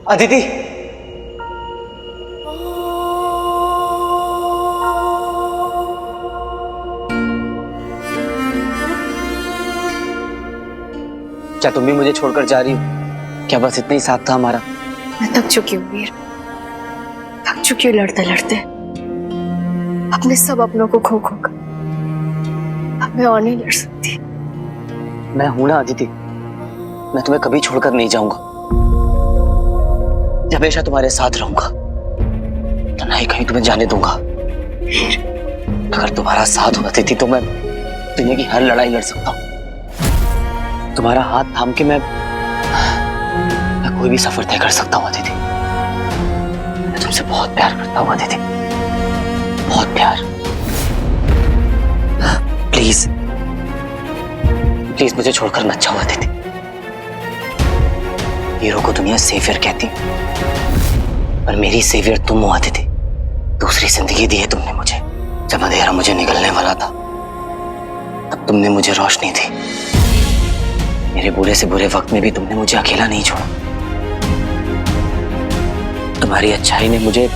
अदिति, क्या तुम भी मुझे छोड़कर जा रही हो? क्या बस इतना ही साथ था हमारा? मैं थक चुकी हूँ वीर, थक चुकी हूँ लड़ते लड़ते, अपने सब अपनों को खो खो कर। अब मैं और नहीं लड़ सकती। मैं हूं ना अदिति, मैं तुम्हें कभी छोड़कर नहीं जाऊंगा, हमेशा तुम्हारे साथ रहूंगा, तो ना ही कहीं तुम्हें जाने दूंगा। अगर तुम्हारा साथ हो अदिति तो मैं दुनिया की हर लड़ाई लड़ सकता हूँ। तुम्हारा हाथ थाम के मैं कोई भी सफर तय कर सकता हूँ अदिति। मैं तुमसे बहुत प्यार करता हूँ अदिति, बहुत प्यार। प्लीज प्लीज मुझे छोड़कर मत जाओ अदिति। हीरो को दुनिया सेवियर कहती, पर मेरी सेवियर तुम हो अदिति। दूसरी जिंदगी दी है तुमने मुझे। जब अंधेरा मुझे निगलने वाला था तब तुमने मुझे रोशनी दी। मेरे बुरे से बुरे वक्त में भी तुमने मुझे अकेला नहीं छोड़ा। तुम्हारी अच्छाई ने मुझे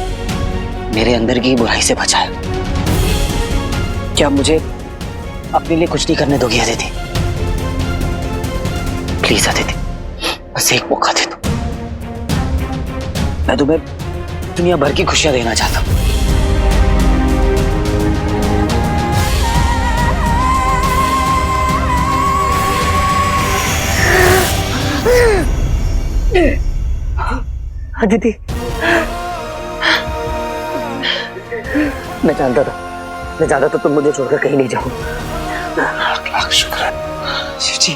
मेरे अंदर की बुराई से बचाया। क्या मुझे अपने लिए कुछ नहीं करने दोगी अदिति? प्लीज अदिति, बस एक मौका दे दो। मैं तुम्हें दुनिया भर की खुशियां देना चाहता हूं। अदिति, मैं जानता था तुम मुझे छोड़कर कहीं नहीं जाओ। लाख शुक्र है शिव जी।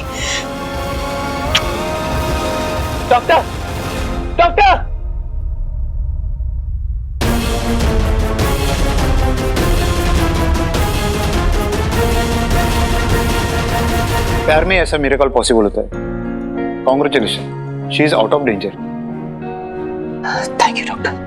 Doctor, doctor! प्यार में ऐसा मिरेकल पॉसिबल होता है। Congratulation, she is out of danger. Thank you doctor.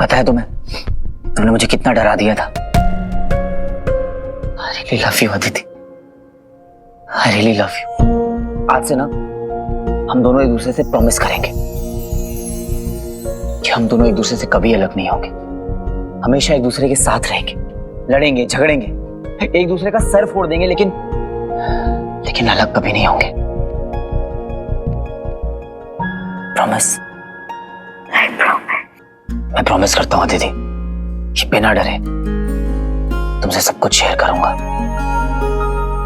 पता है तुम्हें, तुमने मुझे कितना डरा दिया था। I really love you Aditi, I really love you। आज से ना हम दोनों एक दूसरे से प्रॉमिस करेंगे कि हम दोनों एक दूसरे से कभी अलग नहीं होंगे, हमेशा एक दूसरे के साथ रहेंगे, लड़ेंगे, झगड़ेंगे, एक दूसरे का सर फोड़ देंगे, लेकिन अलग कभी नहीं होंगे। प्रॉमिस? मैं प्रॉमिस करता हूँ अदिति कि बिना डरे तुमसे सब कुछ शेयर करूंगा।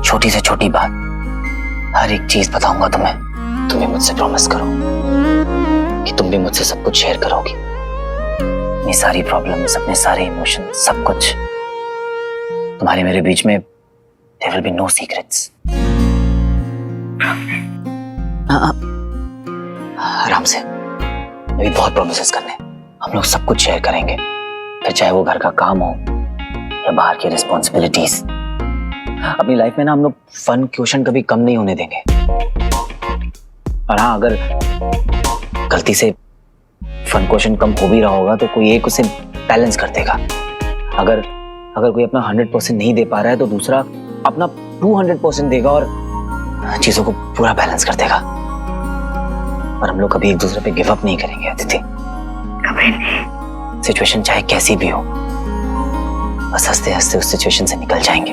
छोटी से छोटी बात, हर एक चीज बताऊंगा तुम्हें। तुम भी मुझसे प्रॉमिस करो कि तुम भी मुझसे सब कुछ शेयर करोगी। अपनी सारी प्रॉब्लम्स, अपने सारे इमोशन, सब कुछ। तुम्हारे मेरे बीच में there will be no secrets। आराम से, अभी बहुत प्रॉमिसेस करने हैं। हम लोग सब कुछ शेयर करेंगे, फिर चाहे वो घर का काम हो या बाहर की रिस्पॉन्सिबिलिटीज। अपनी लाइफ में ना हम लोग फन क्वेश्चन कभी कम नहीं होने देंगे। और हाँ, अगर गलती से फन क्वेश्चन कम हो भी रहा होगा तो कोई एक उसे बैलेंस कर देगा। अगर कोई अपना 100% नहीं दे पा रहा है तो दूसरा अपना 200% देगा और चीजों को पूरा बैलेंस कर देगा। और हम लोग कभी एक दूसरे पे गिव अप नहीं करेंगे अदिति, कभी नहीं। सिचुएशन चाहे कैसी भी हो, बस हंसते हंसते उस सिचुएशन से निकल जाएंगे।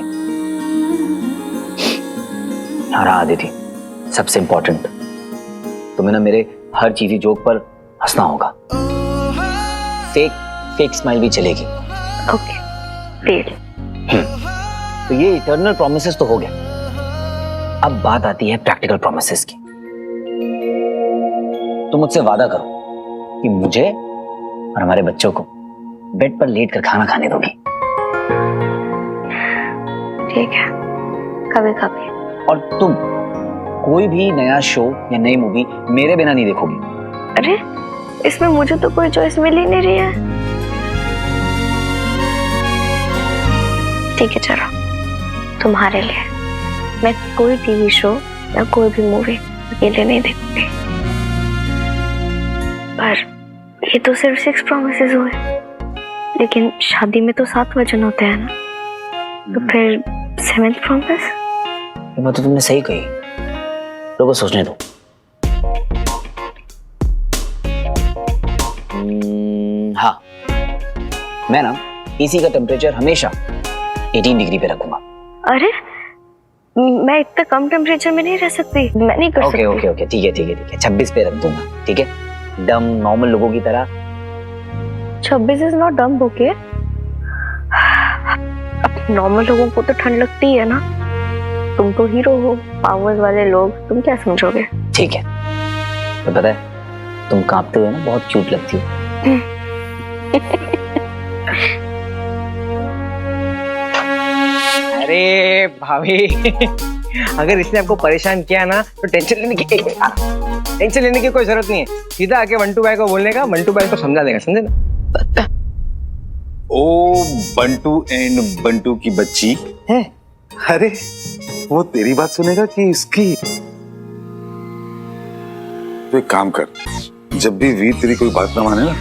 और हाँ अदिति, सबसे इंपॉर्टेंट, तुम्हें ना मेरे हर चीजी जोक पर हंसना होगा। फेक स्माइल भी चलेगी। Okay, deal. तो ये इटर्नल प्रॉमिसेस तो हो गए। अब बात आती है प्रैक्टिकल प्रॉमिसेस की। तुम मुझसे वादा करो कि मुझे और हमारे बच्चों को बेड पर लेट कर खाना खाने दोगी। ठीक है, कभी कभी। और तुम कोई भी नया शो या नई मूवी मेरे बिना नहीं देखोगी। अरे इसमें मुझे तो कोई चॉइस मिल ही नहीं रही है। ठीक है चलो, तुम्हारे लिए मैं कोई टीवी शो या कोई भी मूवी अकेले नहीं देखूंगी। पर ये तो सिर्फ 6 प्रॉमिसेस हुए, लेकिन शादी में तो 7 वचन होते हैं ना, तो फिर 7th प्रॉमिस? ये बात तो तुमने सही कही, लोगों सोचने दो। हाँ, मैं ना एसी का टेम्परेचर हमेशा 18 डिग्री पे रखूंगा। अरे मैं इतना कम टेम्परेचर में नहीं रह सकती, मैं नहीं कर सकती। ओके ठीक है 26 पे रख दूंगा, ठीक है? डम नॉर्मल लोगों की तरह। 26 इज नॉट डम, ओके? अब नॉर्मल लोगों को तो ठंड लगती है ना, तुम तो हीरो हो, पावर्स वाले लोग, तुम क्या समझोगे? ठीक है, तो पता है तुम कांपते हुए ना बहुत क्यूट लगती हो। अरे भाभी, अगर इसने आपको परेशान किया ना तो टेंशन लेने की कोई जरूरत नहीं है। सीधा आके बंटू भाई को बोलने का, बंटू भाई को समझा देगा, समझे ना? ओ बंटू एंड बंटू की बच्ची है। अरे वो तेरी बात सुनेगा कि इसकी? तो एक काम कर, जब भी वीर तेरी कोई बात ना माने ना,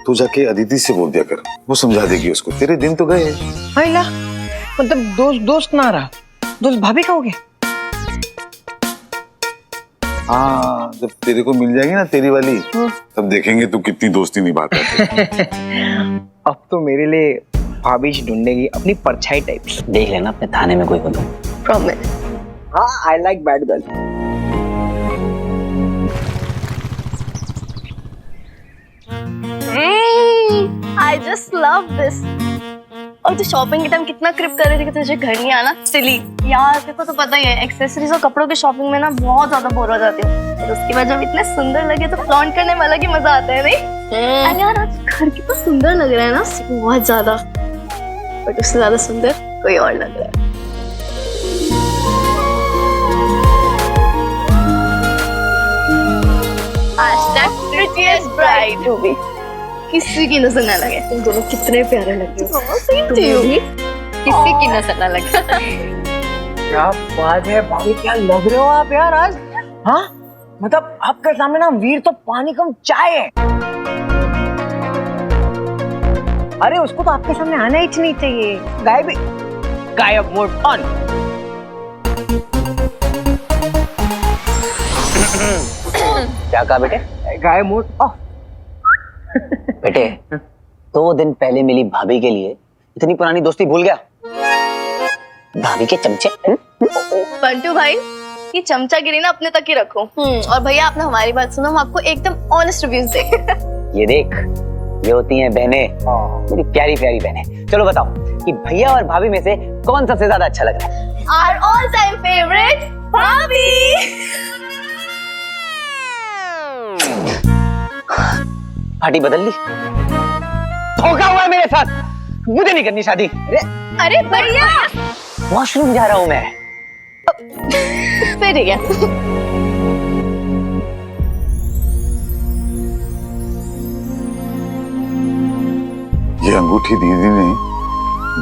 तू जाके अदिति से बोल दिया कर, वो समझा देगी उसको। तेरे दिन तो गए। मतलब दोस्त ना रहा, दोस्त भाभी का हो गया। हाँ, जब तेरे को मिल जाएगी ना तेरी वाली, तब देखेंगे तू कितनी दोस्ती निभाता है। अब तो मेरे लिए भाभी ढूंढेगी अपनी परछाई टाइप्स। देख लेना अपने थाने में कोई को तो। प्रॉमिस। हाँ, I like bad girl. I just love this. और तू शॉपिंग के टाइम कितना क्रिप कर रही थी कि तुझे घर नहीं आना? सिली यार, तेरे को तो पता ही है, एक्सेसरीज और कपड़ों की शॉपिंग में ना बहुत ज्यादा बोर हो जाती हूँ। तो उसके बाद जब इतने सुंदर लगे तो फ्लॉन्ट करने में अलग ही मजा आता है, नहीं? अरे यार आज घर कितना सुंदर लग रहा है ना, बहुत ज्यादा। बट उससे ज्यादा सुंदर कोई और लग रहा है। prettiest bride to be। किसी की नजर ना लगे। तुम दोनों कितने प्यारे लग रहे हो। किसी की नजर ना लगे। क्या बात है भाभी, क्या लग रहे हो आप यार आज? हाँ, मतलब आपके सामने ना वीर तो पानी कम चाय है। अरे उसको तो आपके सामने आना ही नहीं चाहिए। गायब मोड ऑन। क्या कहा बेटे? गायब मोड ऑफ। बेटे 2 दिन पहले मिली भाभी के लिए इतनी पुरानी दोस्ती भूल गया? भाभी के चमचे। बंटू भाई, ये चमचागिरी ना अपने तक ही रखो। और भैया आपने हमारी बात सुनो, हम आपको एकदम ऑनेस्ट रिव्यूज देंगे। ये देख, ये होती हैं बहनें, मेरी प्यारी प्यारी बहनें। चलो बताओ कि भैया और भाभी में से कौन सबसे ज्यादा अच्छा लग रहा है? Our all time favorite भाभी। पार्टी बदल ली? धोखा हुआ है मेरे साथ, मुझे नहीं करनी शादी। अरे भैया, वॉशरूम जा रहा हूं मैं। फिर ठीक है। ये अंगूठी दीदी ने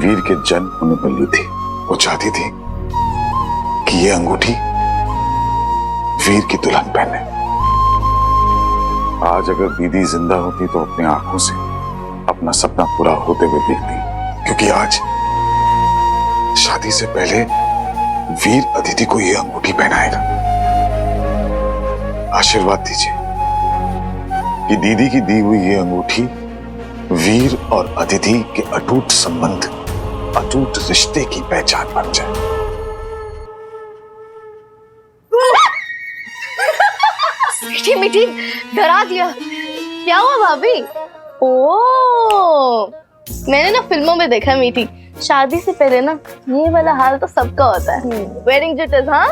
वीर के जन्म होने पर ली थी। वो चाहती थी कि ये अंगूठी वीर की दुल्हन पहने। आज अगर दीदी जिंदा होती तो अपनी आंखों से अपना सपना पूरा होते हुए देखती, क्योंकि आज शादी से पहले वीर अदिति को ये अंगूठी पहनाएगा। आशीर्वाद दीजिए कि दीदी की दी हुई ये अंगूठी वीर और अदिति के अटूट संबंध, अटूट रिश्ते की पहचान बन जाए। मीठी मीठी डरा दिया। क्या हुआ भाभी? ओ, मैंने ना फिल्मों में देखा मीठी, शादी से पहले ना ये वाला हाल तो सबका होता है। वेडिंग जिटल्स? हाँ,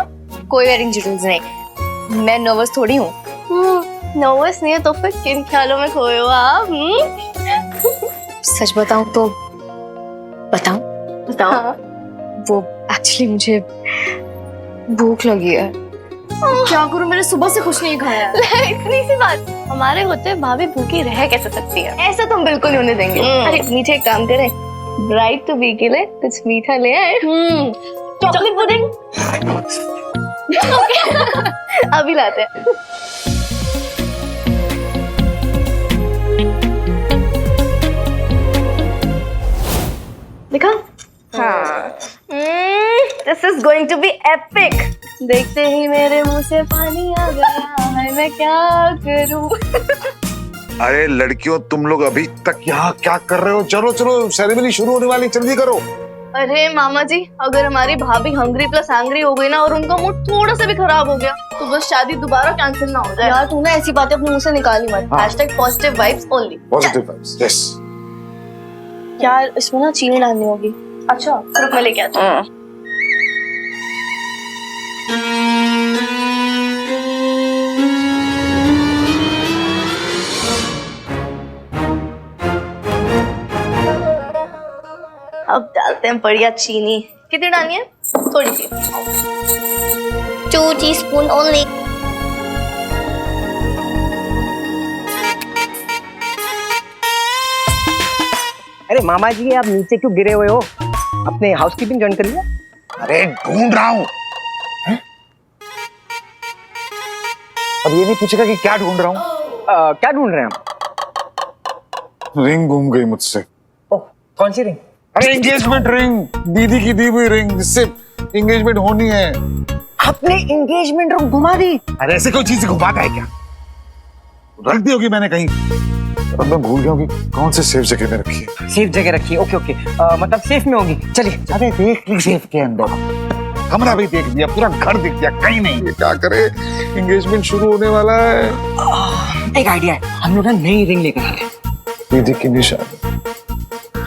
कोई वेडिंग जिटल्स नहीं, मैं नर्वस थोड़ी हूँ। नर्वस नहीं है तो फिर किन ख्यालों में खोए हो आप? सच बताऊं तो बताऊं बताओ। वो एक्चुअली मुझे भूख लगी है। क्या करूं, मैंने सुबह से कुछ नहीं खाया है। इतनी सी बात, हमारे होते भाभी भूखी रह कैसे सकती है? ऐसा तो हम बिल्कुल नहीं होने देंगे। अरे मीठे एक काम करें, ब्राइड टू बी के लिए कुछ मीठा ले आए। Chocolate pudding. अभी लाते हैं। देखा? हाँ। This is going to be epic. देखते ही मेरे मुंह से पानी आ गया है, मैं क्या करूं? अरे लड़कियों, तुम लोग अभी तक यहाँ क्या कर रहे हो? चलो चलो, सेरेमनी शुरू होने वाली, जल्दी करो। अरे मामा जी, अगर हमारी भाभी हंग्री प्लस एंग्री हो गई ना और उनका मूड थोड़ा सा भी खराब हो गया तो बस शादी दोबारा कैंसिल ना हो जाए। यार तू ना ऐसी बातें अपने मुंह से निकाली मत। #positive vibes only। Positive vibes, yes. यार इसमें ना चीनी डालनी होगी। अच्छा रुक, मैं लेके आती हूँ। अब डालते हैं बढ़िया चीनी। कितनी डालनी है? थोड़ी सी। 2 टीस्पून ओनली। अरे मामा जी, आप नीचे क्यों गिरे हुए हो? अपने हाउसकीपिंग ज्वाइन कर लिया? अरे ढूंढ रहा हूँ। अब ये नहीं पूछेगा कि क्या ढूंढ रहा हूँ। क्या ढूंढ रहे हैं आप? रिंग घूम गई मुझसे। ओह, कौन सी रिंग? अरे एंगेजमेंट रिंग, दीदी की दी हुई रिंग, जिससे एंगेजमेंट होनी है। आपने एंगेजमेंट रिंग घुमा दी? अरे ऐसे कोई चीज घुमाता है क्या? रख दी होगी मैंने कहीं, अब मैं भूल गया हूँ कि कौन से सेफ जगह में रखी है। सेफ जगह रखी है, ओके ओके। मतलब सेफ में होगी। चलिए। अरे देख ली सेफ के अंदर, कमरा भी देख लिया, पूरा घर दिख गया, कहीं नहीं। ये क्या करे, एंगेजमेंट शुरू होने वाला है। एक आइडिया है, हम लोग ना नई रिंग लेकर आ रहे हैं। दीदी की निशान।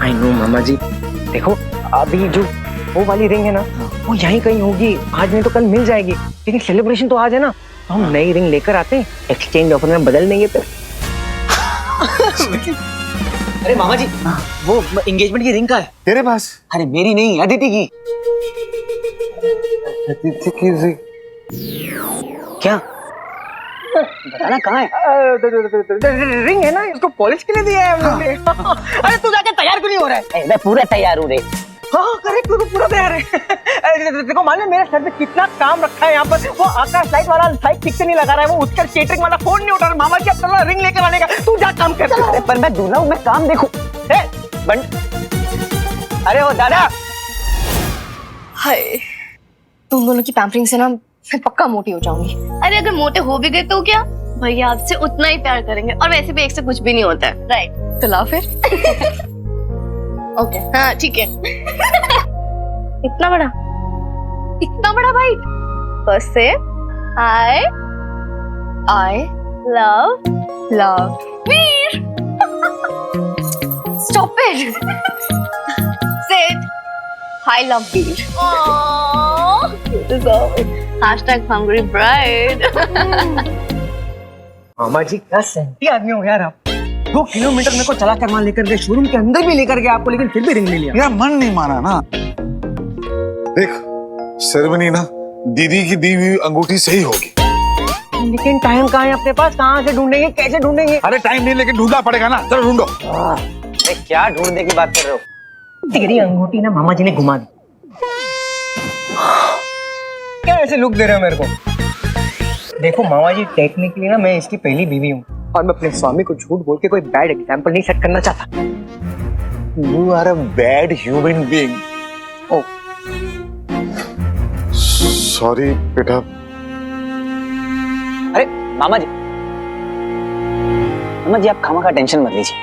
आई नो मामा जी, देखो अभी जो वो वाली रिंग है ना, वो यहीं कहीं होगी। आज नहीं तो कल मिल जाएगी, लेकिन सेलिब्रेशन तो आज है ना, तो हम नई रिंग लेकर आते हैं, एक्सचेंज ऑफर में बदल देंगे फिर। अरे मामा जी, वो एंगेजमेंट की रिंग का है तेरे पास? अरे मेरी नहीं, अदिति की। अदिति की रिंग? क्या बताना कहाँ है? रिंग है ना, इसको पॉलिश के लिए दिया है हम लोग ने। अरे तू जाके तैयार क्यों नहीं हो रहा है? मैं पूरा तैयार हूँ रे। हाँ करेक्ट, तू तो पूरा तैयार है। देखो मालूम है मेरे सर पे कितना काम रखा है यहाँ पर। वो आकाश लाइट वाला लाइट ठीक से नहीं लगा रहा है, वो उसका केटरिंग वाला फोन नहीं उठा रहा। मामा जी अब चलो रिंग लेकर आने का, तू जा काम कर। अरे पर मैं दूल्हा हूँ, मैं काम देखूं। अरे वो दादा, हाय, तुम दोनों की पैम्परिंग से ना मैं पक्का मोटी हो जाऊंगी। अरे अगर मोटे हो भी गए तो क्या, भैया आपसे उतना ही प्यार करेंगे, और वैसे भी एक से कुछ भी नहीं होता है। राइट, तो ला फिर। ओके हाँ ठीक है। इतना बड़ा bite. First say I love Veer. Stop it. Say it, I love Veer. #hungrybride। मामा जी क्या सही आदमी हो यार आप। 2 किलोमीटर मेरे को चला कर वहां लेकर गए, शोरूम के अंदर भी लेकर गए आपको, लेकिन फिर भी रिंग ले लिया। यार मन नहीं माना ना। देख सेरेमनी ना दीदी की दी हुई अंगूठी से ही होगी। लेकिन टाइम कहाँ है अपने पास? कहाँ से ढूंढेंगे, कैसे ढूंढेंगे? अरे टाइम नहीं, लेकिन ढूंढना पड़ेगा ना। चलो ढूंढो। अरे क्या ढूंढने की बात कर रहे हो? तेरी अंगूठी ना मामा जी ने घुमा दी। क्या ऐसे लुक दे रहे हो मेरे को? देखो मामा जी, टेक्निकली ना मैं इसकी पहली बीवी हूँ, और मैं अपने स्वामी को झूठ बोल के कोई बैड एग्जाम्पल नहीं सेट करना चाहता। You are a bad human being. Oh. Sorry बेटा। अरे मामा जी आप खामा का टेंशन मत लीजिए,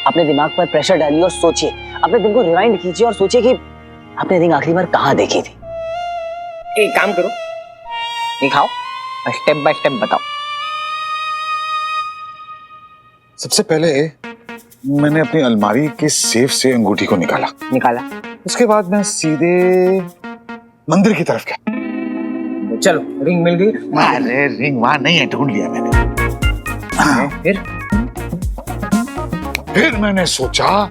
अपने दिमाग पर प्रेशर डालिए और सोचिए, अपने दिल को रिवाइंड कीजिए और सोचिए कि आपने रिंग आखिरी बार कहाँ देखी थी। एक काम करो, दिखाओ, स्टेप बाय स्टेप बताओ। सबसे पहले मैंने अपनी अलमारी के सेफ से अंगूठी को निकाला। उसके बाद मैं सीधे मंदिर की तरफ गया। चलो रिंग मिल गई। अरे रिंग वहां नहीं है, ढूंढ लिया मैंने। फिर मैंने सोचा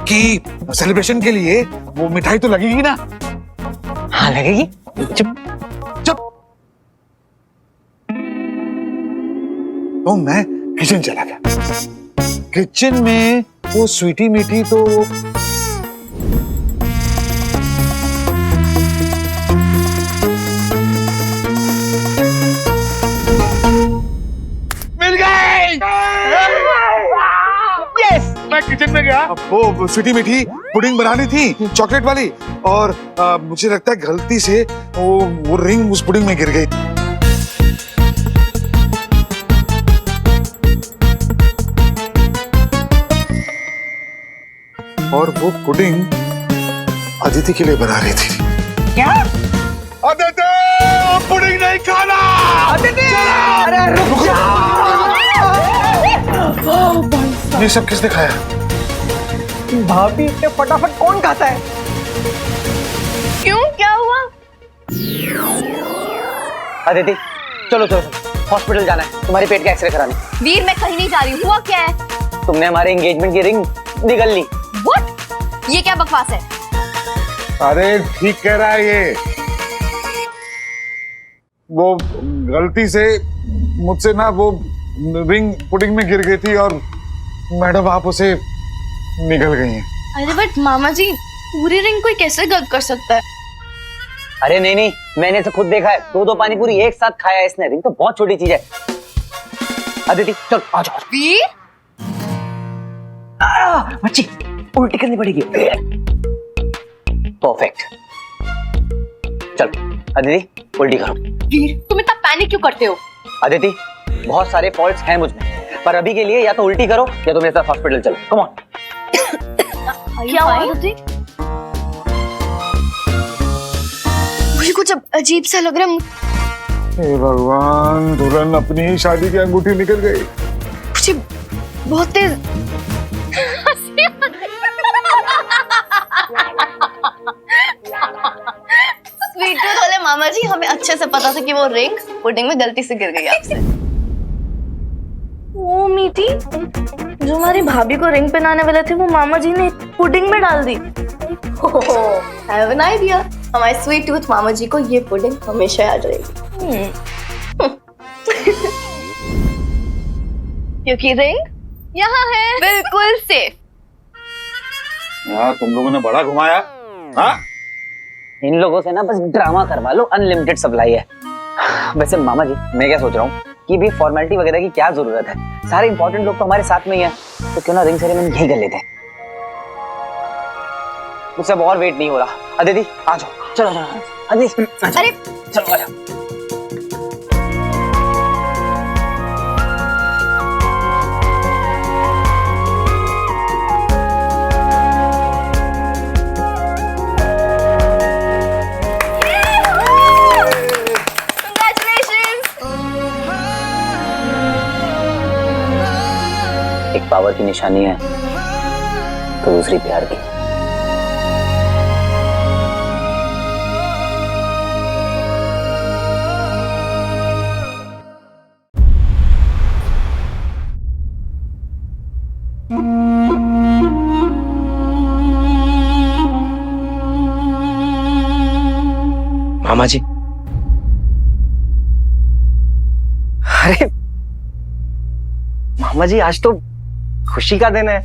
कि सेलिब्रेशन के लिए वो मिठाई तो लगेगी ना। हाँ लगेगी। चुप। तो मैं किचन चला गया। किचन में वो स्वीटी मीठी तो मिल गई। यस, मैं किचन में गया, वो स्वीटी मीठी पुडिंग बनानी थी चॉकलेट वाली, और मुझे लगता है गलती से वो रिंग उस पुडिंग में गिर गई। और वो पुडिंग अदिति के लिए बना रही थी। क्या? अदिति, पुडिंग नहीं खाना। अदिति! अरे रुक जा! ये सब किसने खाया? भाभी, इतने फटाफट कौन खाता है? क्यों, क्या हुआ? अदिति, चलो चलो, हॉस्पिटल जाना है, तुम्हारे पेट का एक्सरे कराने। वीर, मैं कहीं नहीं जा रही हूँ। हुआ क्या है? तुमने हमारे एंगेजमेंट की रिंग निगल ली। What? ये क्या बकवास है? अरे ठीक कह रहा है ये। वो गलती से मुझसे ना वो रिंग पुडिंग में गिर गई थी और मैडम आप उसे निगल गई हैं। अरे बट मामा जी, पूरी रिंग कोई कैसे गलत कर सकता है? अरे नहीं नहीं, मैंने तो खुद देखा है, दो पानी पूरी एक साथ खाया है इसने। रिंग तो बहुत छोटी चीज है। अदिति चल आ जाओ। वीर, बच्ची उल्टी करनी पड़ेगी। परफेक्ट। चलो अदिति उल्टी करो। वीर, तुम इतना पैनिक क्यों करते हो? अदिति, बहुत सारे फॉल्ट्स हैं मुझ में, पर अभी के लिए या तो उल्टी करो या तो मेरे साथ हॉस्पिटल चलो। Come on. क्या हुआ अदिति? मुझे कुछ अजीब सा लग रहा है। हे भगवान, दुल्हन अपनी ही शादी की अंगूठी निकल गई। मुझे बहुत तेज स्वीट टूथ वाले मामा जी, हमें अच्छे से पता था कि वो रिंग पुडिंग में गलती से गिर गई आपसे। वो मीठी, जो हमारी भाभी को रिंग पहनाने वाले थे, वो मामा जी ने पुडिंग में डाल दी। I have an idea. हमारे स्वीट टूथ मामा जी को ये पुडिंग हमेशा याद रहेगी। क्योंकि रिंग यहाँ है, बिल्कुल सेफ। यार तुम लोगों ने बड़ा घुमाया। हाँ? इन लोगों से ना बस ड्रामा करवा लो, अनलिमिटेड सप्लाई है। वैसे मामा जी, मैं क्या सोच रहा हूँ कि भी फॉर्मेलिटी वगैरह की क्या जरूरत है, सारे इंपॉर्टेंट लोग तो हमारे साथ में ही हैं, तो क्यों ना रिंग सेरेमनी यही कर लेते हैं। मुझसे अब और वेट नहीं हो रहा। अदिति आ जाओ, चलो चलो। अदिति अरे चलो आ जाओ। एक पावर की निशानी है तो दूसरी प्यार की। मामा जी, अरे मामा जी, आज तो खुशी का दिन है,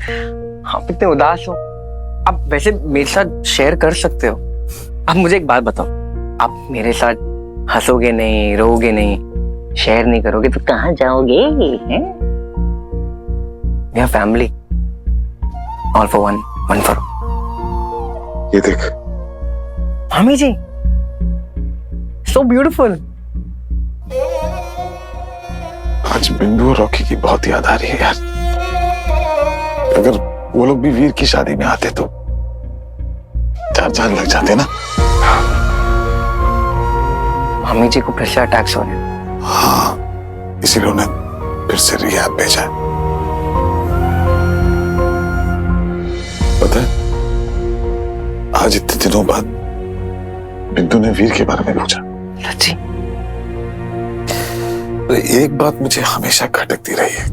आप इतने उदास हो। आप वैसे मेरे साथ शेयर कर सकते हो। अब मुझे एक बात बताओ, आप मेरे साथ हंसोगे नहीं, रोओगे नहीं, शेयर नहीं करोगे तो कहाँ जाओगे? We are family, all for one, one for all। ये देख मामी जी, so beautiful। आज बिंदु और रॉकी की बहुत याद आ रही है यार। अगर वो लोग भी वीर की शादी में आते तो 4 चांद लग जाते ना। मामी जी को फिर से अटैक्स हो रहे हैं। हाँ, इसीलिए उन्हें फिर से रिहाब भेजा है। पता है, आज इतने दिनों बाद बिंदु ने वीर के बारे में पूछा। लच्छी, तो एक बात मुझे हमेशा खटकती रही है,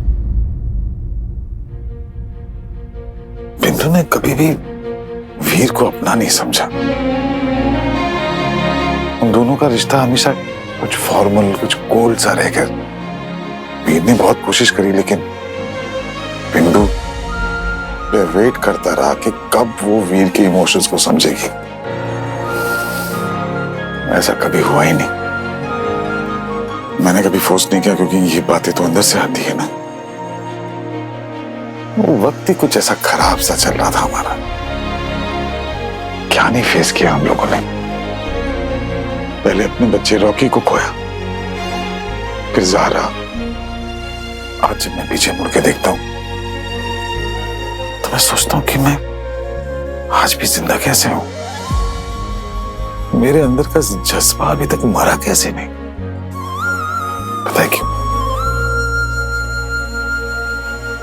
बिंदु ने कभी भी वीर को अपना नहीं समझा। उन दोनों का रिश्ता हमेशा कुछ फॉर्मल, कुछ कोल्ड सा रह गया। वीर ने बहुत कोशिश करी, लेकिन बिंदु वेट करता रहा कि कब वो वीर के इमोशंस को समझेगी। ऐसा कभी हुआ ही नहीं। मैंने कभी फोर्स नहीं किया, क्योंकि ये बातें तो अंदर से आती है ना। वो वक्त ही कुछ ऐसा खराब सा चल रहा था हमारा। क्या नहीं फेस किया हम लोगों ने। पहले अपने बच्चे रॉकी को खोया, फिर ज़ारा। आज जब मैं पीछे मुड़ के देखता हूं तो मैं सोचता हूं कि मैं आज भी जिंदा कैसे हूं। मेरे अंदर का जज्बा अभी तक मरा कैसे नहीं, पता है क्यों?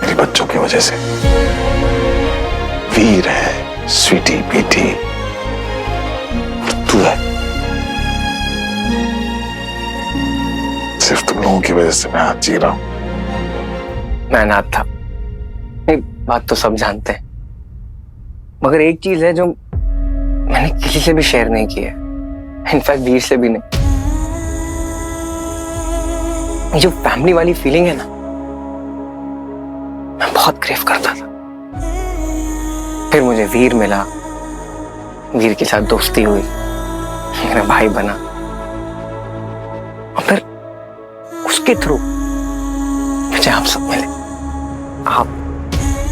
मेरे बच्चों की वजह से। वीर है, स्वीटी बेटी, और तू है। सिर्फ तुम लोगों की वजह से मैं आज जी रहा हूं। मैं अनाथ था, ये बात तो सब जानते हैं, मगर एक चीज है जो मैंने किसी से भी शेयर नहीं की है, इनफैक्ट वीर से भी नहीं। जो फैमिली वाली फीलिंग है ना, मैं बहुत क्रेव करता था। फिर मुझे वीर मिला, वीर के साथ दोस्ती हुई, मेरा भाई बना, और फिर उसके थ्रू मुझे आप सब मिले। आप,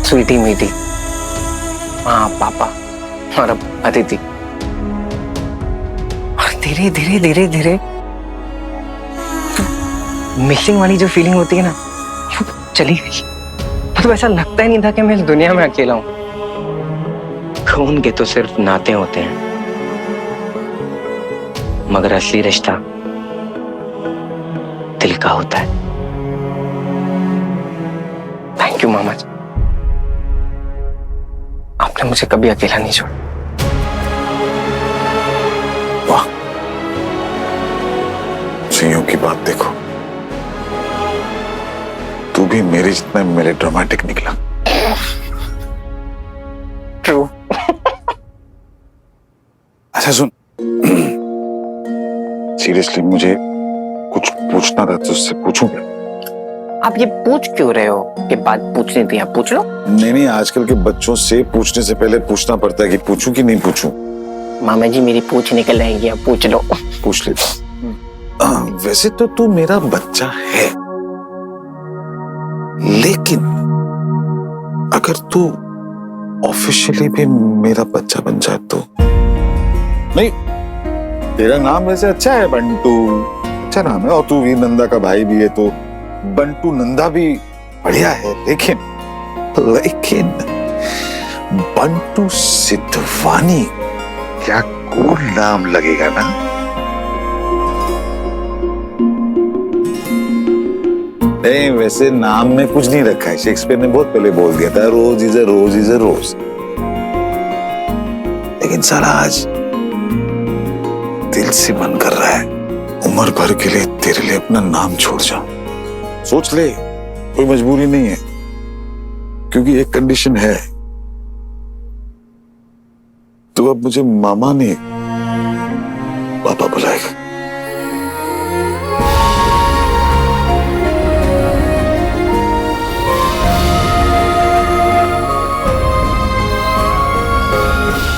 स्वीटी मीटी, माँ, पापा और अब अदिति। और धीरे धीरे धीरे धीरे मिसिंग वाली जो फीलिंग होती है ना, वो चली गई। मतलब ऐसा लगता ही नहीं था कि मैं इस दुनिया में अकेला हूं। खून के तो सिर्फ नाते होते हैं, मगर असली रिश्ता दिल का होता है। थैंक यू मामा जी, आपने मुझे कभी अकेला नहीं छोड़ा। वाह, सीओ की बात देखो, तू भी मेरे जितना मेलोड्रामेटिक निकला। ट्रू। अच्छा सुन, सीरियसली मुझे कुछ पूछना था, तुझसे पूछूं क्या? आप ये पूछ क्यों रहे हो? ये बात पूछनी थी, आप पूछ लो। नहीं, आजकल के बच्चों से पूछने से पहले पूछना पड़ता है कि पूछूं कि नहीं पूछूं। मामा जी मेरी पूछ निकल आएगी, आप पूछ लो। पूछ लेता। वैसे तो तू मेरा बच्चा है, लेकिन अगर तू ऑफिशियली भी मेरा बच्चा बन जाए तो? नहीं, तेरा नाम वैसे अच्छा है, बंटू, अच्छा नाम है, और तू वीर नंदा का भाई भी है, तो बंटू नंदा भी बढ़िया है। लेकिन बंटू सिद्धवानी, क्या कूल नाम लगेगा ना। नहीं, वैसे नाम में कुछ नहीं रखा है, शेक्सपियर ने बहुत पहले बोल दिया था, रोज इज अ रोज। लेकिन साला आज दिल से मन कर रहा है उम्र भर के लिए तेरे लिए अपना नाम छोड़ जाऊं। सोच ले, कोई मजबूरी नहीं है, क्योंकि एक कंडीशन है, तो अब मुझे मामा ने पापा बुलाएगा।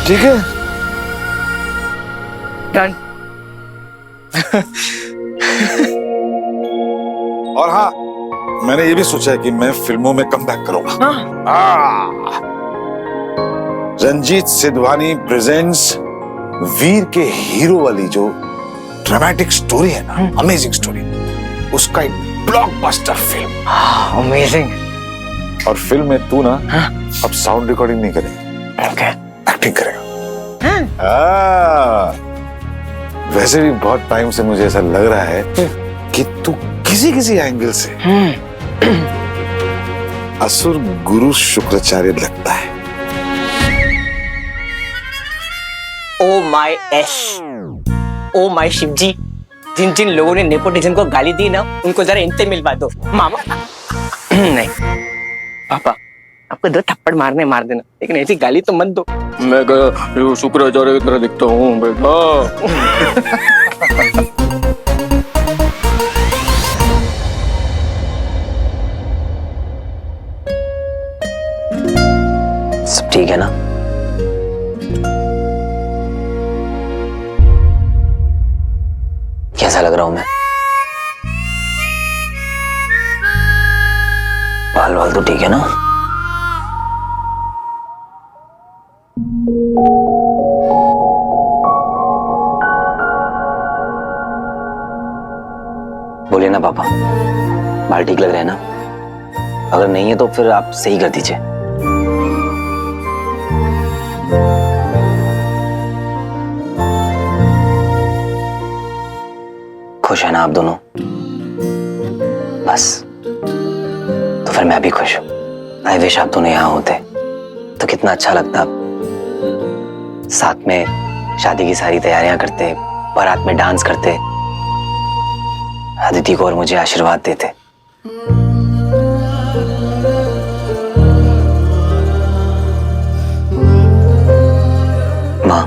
ठीक है, डन। और हाँ, मैंने ये भी सोचा है कि मैं फिल्मों में कम बैक करूंगा। रंजीत सिद्धवानी प्रेजेंट्स वीर के हीरो वाली जो ड्रामेटिक स्टोरी है ना, अमेजिंग स्टोरी, उसका एक ब्लॉकबस्टर फिल्म। अमेजिंग। और फिल्म में तू ना अब साउंड रिकॉर्डिंग नहीं करेगा, ओके, एक्टिंग करेगा। वैसे भी बहुत टाइम से मुझे ऐसा लग रहा है कि तू किसी एंगल से असुर गुरु शुक्राचार्य लगता है। Oh my S, oh my Shivji, जिन जिन लोगों ने नेपोटिज्म को गाली दी ना, उनको जरा इनसे मिलवा दो मामा। नहीं पापा, आपको 2 थप्पड़ मारने मार देना, लेकिन ऐसी गाली तो मत दो। मैं क्या शुक्राचार्य की तरह दिखता हूँ बेटा? सब ठीक है ना? कैसा लग रहा हूं मैं? बाल वाल तो ठीक है ना? बोलिए ना पापा, बाल ठीक लग रहे हैं ना? अगर नहीं है तो फिर आप सही कर दीजिए। खुश है ना आप दोनों? बस, तो फिर मैं भी खुश हूं। आई विश आप दोनों यहां होते तो कितना अच्छा लगता। साथ में शादी की सारी तैयारियां करते, बारात में डांस करते, अदिति को और मुझे आशीर्वाद देते। माँ,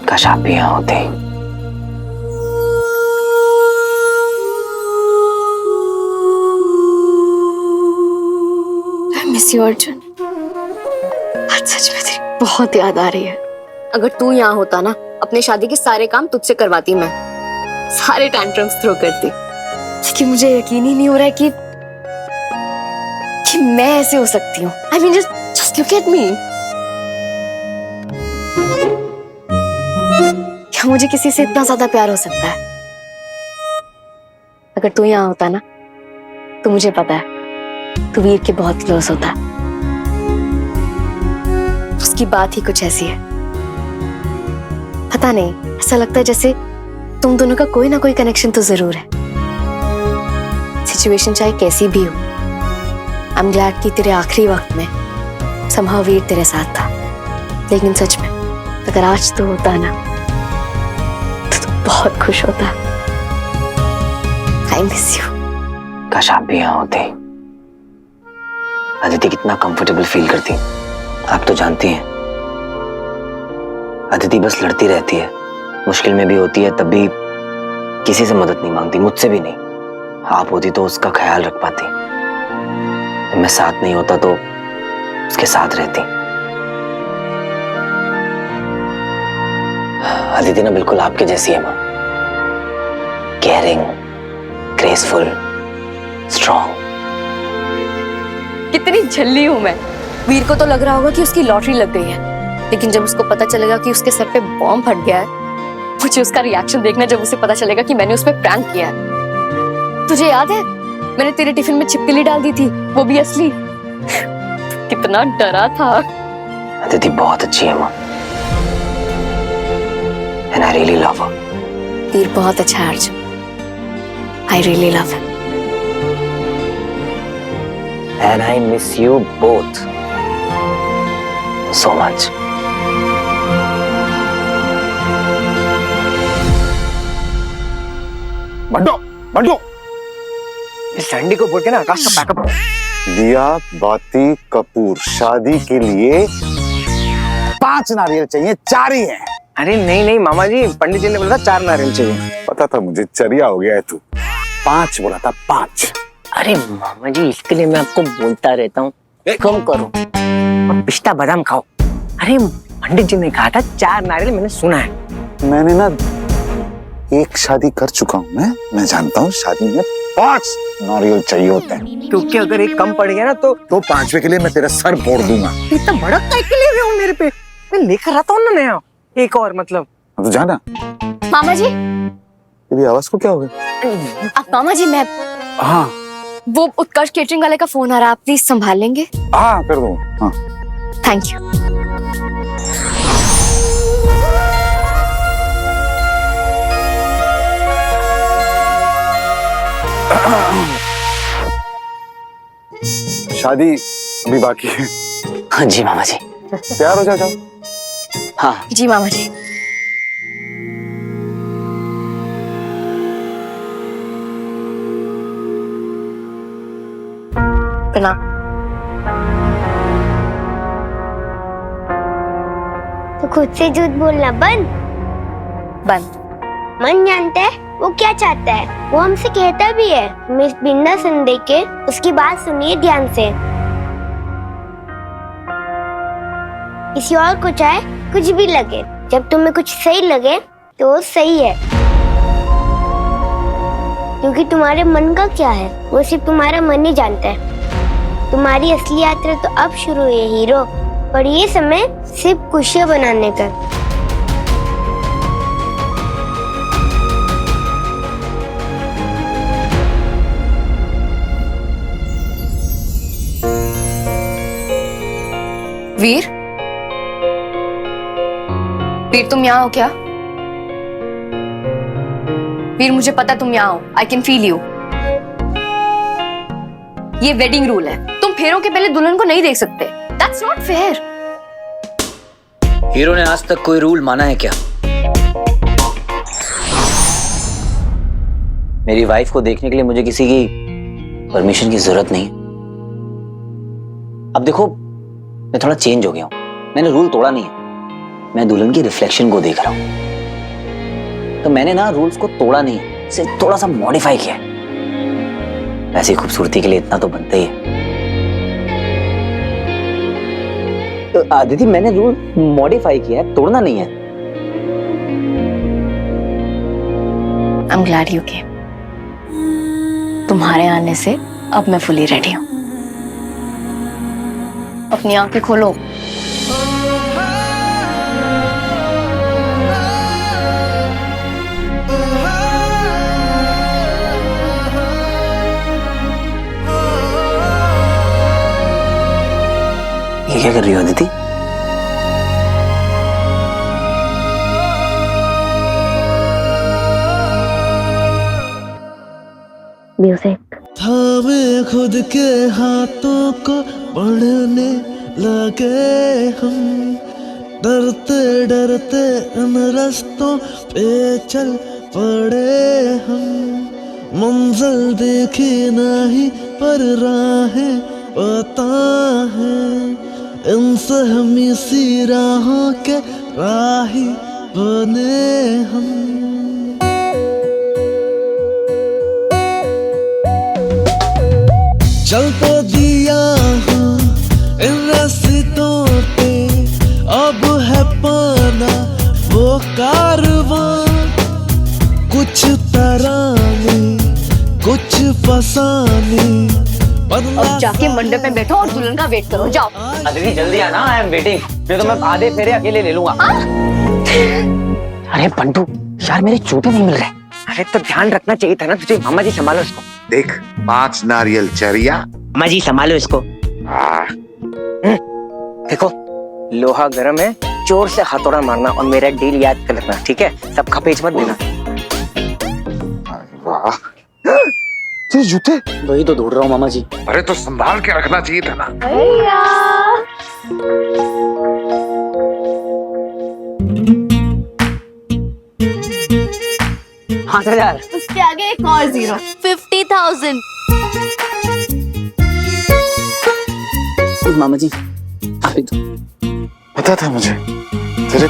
काश आप भी यहां होते। मिस यू अर्जुन, आज सच में तेरी बहुत याद आ रही है। अगर तू यहाँ होता ना, अपने शादी के सारे काम तुझसे करवाती मैं, सारे टैंट्रम्स थ्रो करती। लेकिन मुझे यकीन ही नहीं हो रहा है कि मैं ऐसे हो सकती हूँ। I mean, just look at me। क्या मुझे किसी से इतना ज्यादा प्यार हो सकता है? अगर तू यहाँ होता ना, तो मुझे पता है तू वीर के बहुत क्लोज होता। उसकी बात ही कुछ ऐसी है, पता नहीं, ऐसा लगता है जैसे तुम दोनों का कोई ना कोई कनेक्शन तो जरूर है। सिचुएशन चाहे कैसी भी हो, आई एम ग्लैड कि तेरे आखिरी वक्त में समहाउ वीर तेरे साथ था। लेकिन सच में अगर आज तो होता ना, तो तू बहुत खुश होता। I miss you. काश आप भी यहाँ होते। अदिति कितना कंफर्टेबल फील करती, आप तो जानती हैं। अदिति बस लड़ती रहती है, मुश्किल में भी होती है, तब भी किसी से मदद नहीं मांगती, मुझसे भी नहीं। आप होती तो उसका ख्याल रख पाती, मैं साथ नहीं होता तो उसके साथ रहती। अदिति ना बिल्कुल आपके जैसी है माँ, केयरिंग, ग्रेसफुल, स्ट्रॉन्ग। कितनी झल्ली हूँ मैं। वीर को तो लग रहा होगा कि उसकी लॉटरी लग गई है, लेकिन जब उसको पता चलेगा कि उसके सर पे बॉम्ब फट गया है, मुझे उसका रिएक्शन देखना, जब उसे पता चलेगा कि मैंने उस पे प्रैंक किया है। तुझे याद है मैंने तेरे टिफिन में छिपकली डाल दी थी, वो भी असली। कितना डरा था। अदिति बहुत अच्छी है माँ, and I really love her। वीर बहुत अच्छा है Arjun, I really love him। And I miss you both so much। बंटो, बंटो, इस सैंडी को बोल के ना आकाश का बैकअप। दिया बाती कपूर, शादी के लिए 5 नारियल चाहिए, 4 ही हैं। अरे नहीं नहीं मामा जी, पंडित जी ने बोला था 4 नारियल चाहिए। पता था मुझे, चरिया हो गया है तू। 5 बोला था, 5। अरे मामा जी, इसके लिए मैं आपको बोलता रहता हूँ कम करो और पिस्ता बादाम खाओ। अरे पंडित जी ने कहा था 4 नारियल, मैंने सुना है। मैंने ना 1 शादी कर चुका हूँ, मैं जानता हूँ शादी में 5 नारियल चाहिए होते हैं। क्योंकि अगर एक कम पड़ गया ना तो 5वें के लिए मैं तेरा सर फोड़ दूंगा। इतना भड़क काय के लिए हो मेरे पे? मैं लेकर आता हूँ ना नया, एक और मतलब। तो जाना। मामा जी, तेरी आवाज को क्या हो गया? अब मामा जी मैं, हाँ वो उत्कर्ष केटरिंग वाले का फोन आ रहा है, आप प्लीज संभाल लेंगे? हाँ कर दूँ। हाँ थैंक यू। शादी अभी बाकी है। हाँ जी मामा जी। तैयार हो जाओ। हाँ जी मामा जी। अपना। तो खुद से झूठ बोलना बंद। मन जानता है वो क्या चाहता है, वो हमसे कहता भी है। मिस बिंदा सुन दे के उसकी बात सुनिए ध्यान से। किसी और को चाहे कुछ भी लगे, जब तुम्हें कुछ सही लगे तो वो सही है, क्योंकि तुम्हारे मन का क्या है वो सिर्फ तुम्हारा मन ही जानता है। तुम्हारी असली यात्रा तो अब शुरू हुई है हीरो, पर ये समय सिर्फ खुशियां बनाने का। वीर, वीर तुम यहाँ हो क्या? वीर मुझे पता तुम यहाँ हो, आई कैन फील यू। ये वेडिंग रूल है, तुम फेरों के पहले दुल्हन को नहीं देख सकते। That's not fair. हीरो ने आज तक कोई रूल माना है क्या? मेरी वाइफ को देखने के लिए मुझे किसी की परमिशन की जरूरत नहीं। अब देखो, मैं थोड़ा चेंज हो गया हूं, मैंने रूल तोड़ा नहीं है, मैं दुल्हन की रिफ्लेक्शन को देख रहा हूं। तो मैंने ना रूल्स को तोड़ा नहीं है, सिर्फ थोड़ा सा मॉडिफाई किया है। वैसी खूबसूरती के लिए इतना तो बनता ही है। तो आदिति, मैंने रूल मॉडिफाई किया है, तोड़ना नहीं है। I am glad you came. तुम्हारे आने से अब मैं फुली रेडी हूं। अपनी आंखें खोलो। ये क्या कर रही हो अदिति? म्यूजिक। थामे खुद के हाथों को बढ़ने लगे हम, डरते डरते इन रास्तों पे चल पड़े हम। मंजिल देखी नहीं पर राहें पता है, इनसे हमी सी राहों के राही बने हम। चल तो दिया हूँ इन रास्तों पे, अब है पाना वो कारवां। कुछ तराने कुछ फसाने, अब जाके मंडप में बैठो और दुल्हन का वेट करो। जाओ अदिति, जल्दी आना, आई एम वेटिंग। नहीं तो मैं आधे फेरे अकेले ले लूंगा। अरे बंटू यार, मेरे जूते नहीं मिल रहे। अरे तो ध्यान रखना चाहिए था ना तुझे। मामा जी संभालो इसको। देख, 5 नारियल चरिया। मामा जी संभालो इसको। देखो, लोहा गर्म है, जोर से हथौड़ा मारना और मेरा डील याद कर रखना, ठीक है? सब खपेच मत देना। वाह, तेरे जूते। वही तो ढूंढ रहा हूँ मामा जी। अरे तो संभाल के रखना चाहिए था ना। हाँ 5,000। उसके आगे एक और 0, 50,000। मामा जी आप ही तो। पता था मुझे तेरे।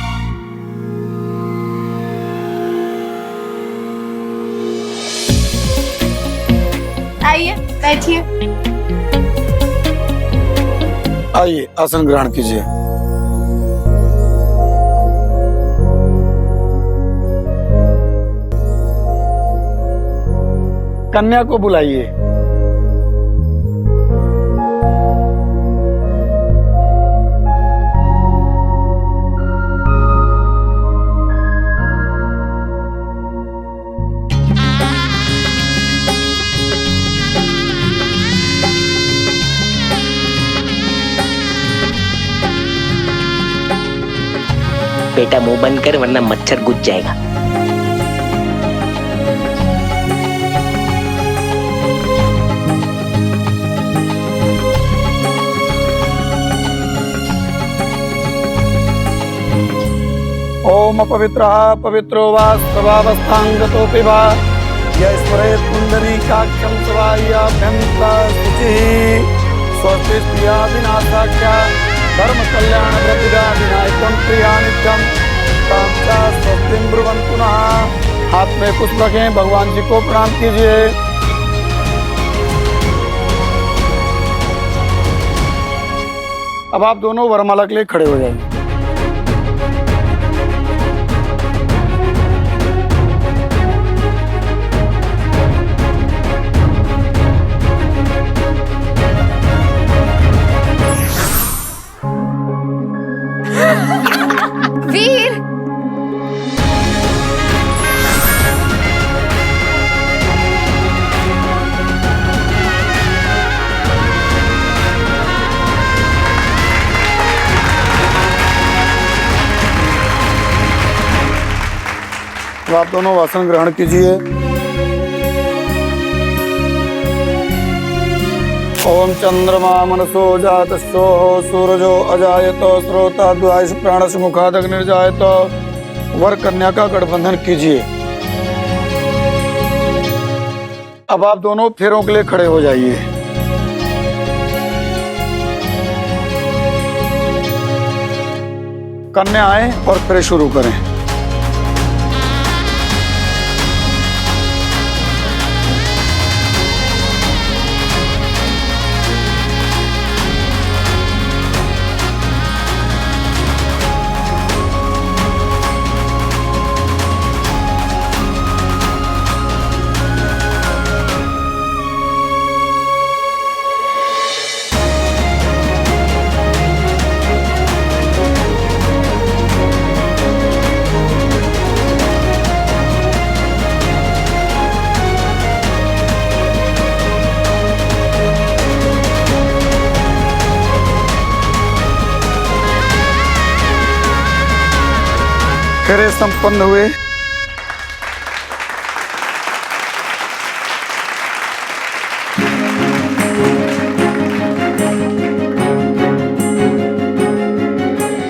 आइए बैठिए। आइए आसन ग्रहण कीजिए। कन्या को बुलाइए। बेटा मुंह बंद कर वरना मच्छर घुस जाएगा। ओम अपवित्रः पवित्रो वा स्वभावस्थांगतोऽपि वा यः स्मरेत् पुण्डरीकाक्षं स्वाह्याभ्यं शुचिः स्वस्ति प्रिया विनाशाख्या धर्म कल्याण वृद्धिदा विनायकम प्रिया नित्यम तांचा स्वस्तिम ब्रुवन्तु नः। हाथ में पुष्प रखें, भगवान जी को प्रणाम कीजिए। अब आप दोनों वरमाला के लिए खड़े हो जाएंगे। वीर, तो आप दोनों आसन ग्रहण कीजिए। ओम चंद्रमा मनसो जातस्यो सूरजो अजायत स्रोता द्वायुष प्राणस मुखाद अग्निर्जायत। वर कन्या का गठबंधन कीजिए। अब आप दोनों फेरों के लिए खड़े हो जाइए। कन्या आए और फिर शुरू करें। फेरे संपन्न हुए।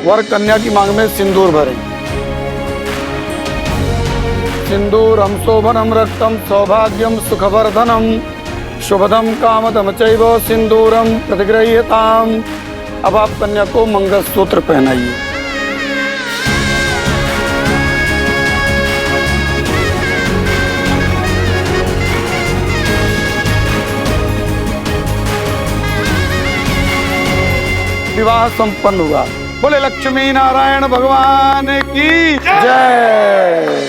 वर कन्या की मांग में सिंदूर भरें। सिंदूरम शोभनम रक्तम सौभाग्यम सुखवर्धनम शुभदम कामदम चैव सिंदूरम प्रतिगृह्यताम। अब आप कन्या को मंगलसूत्र पहनाइए। विवाह संपन्न हुआ। बोले लक्ष्मी नारायण भगवान की जय।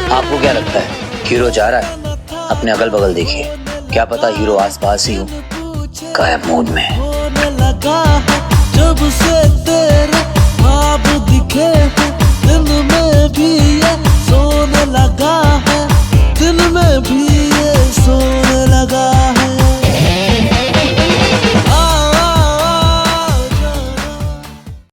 आपको क्या लगता है हीरो जा रहा है? अपने अगल बगल देखिए, क्या पता हीरो आसपास ही हो, गायब मोड में। लगा है जब से तेरे ख्वाब दिखे हैं, दिन में भी ये सोने लगा है, दिन में भी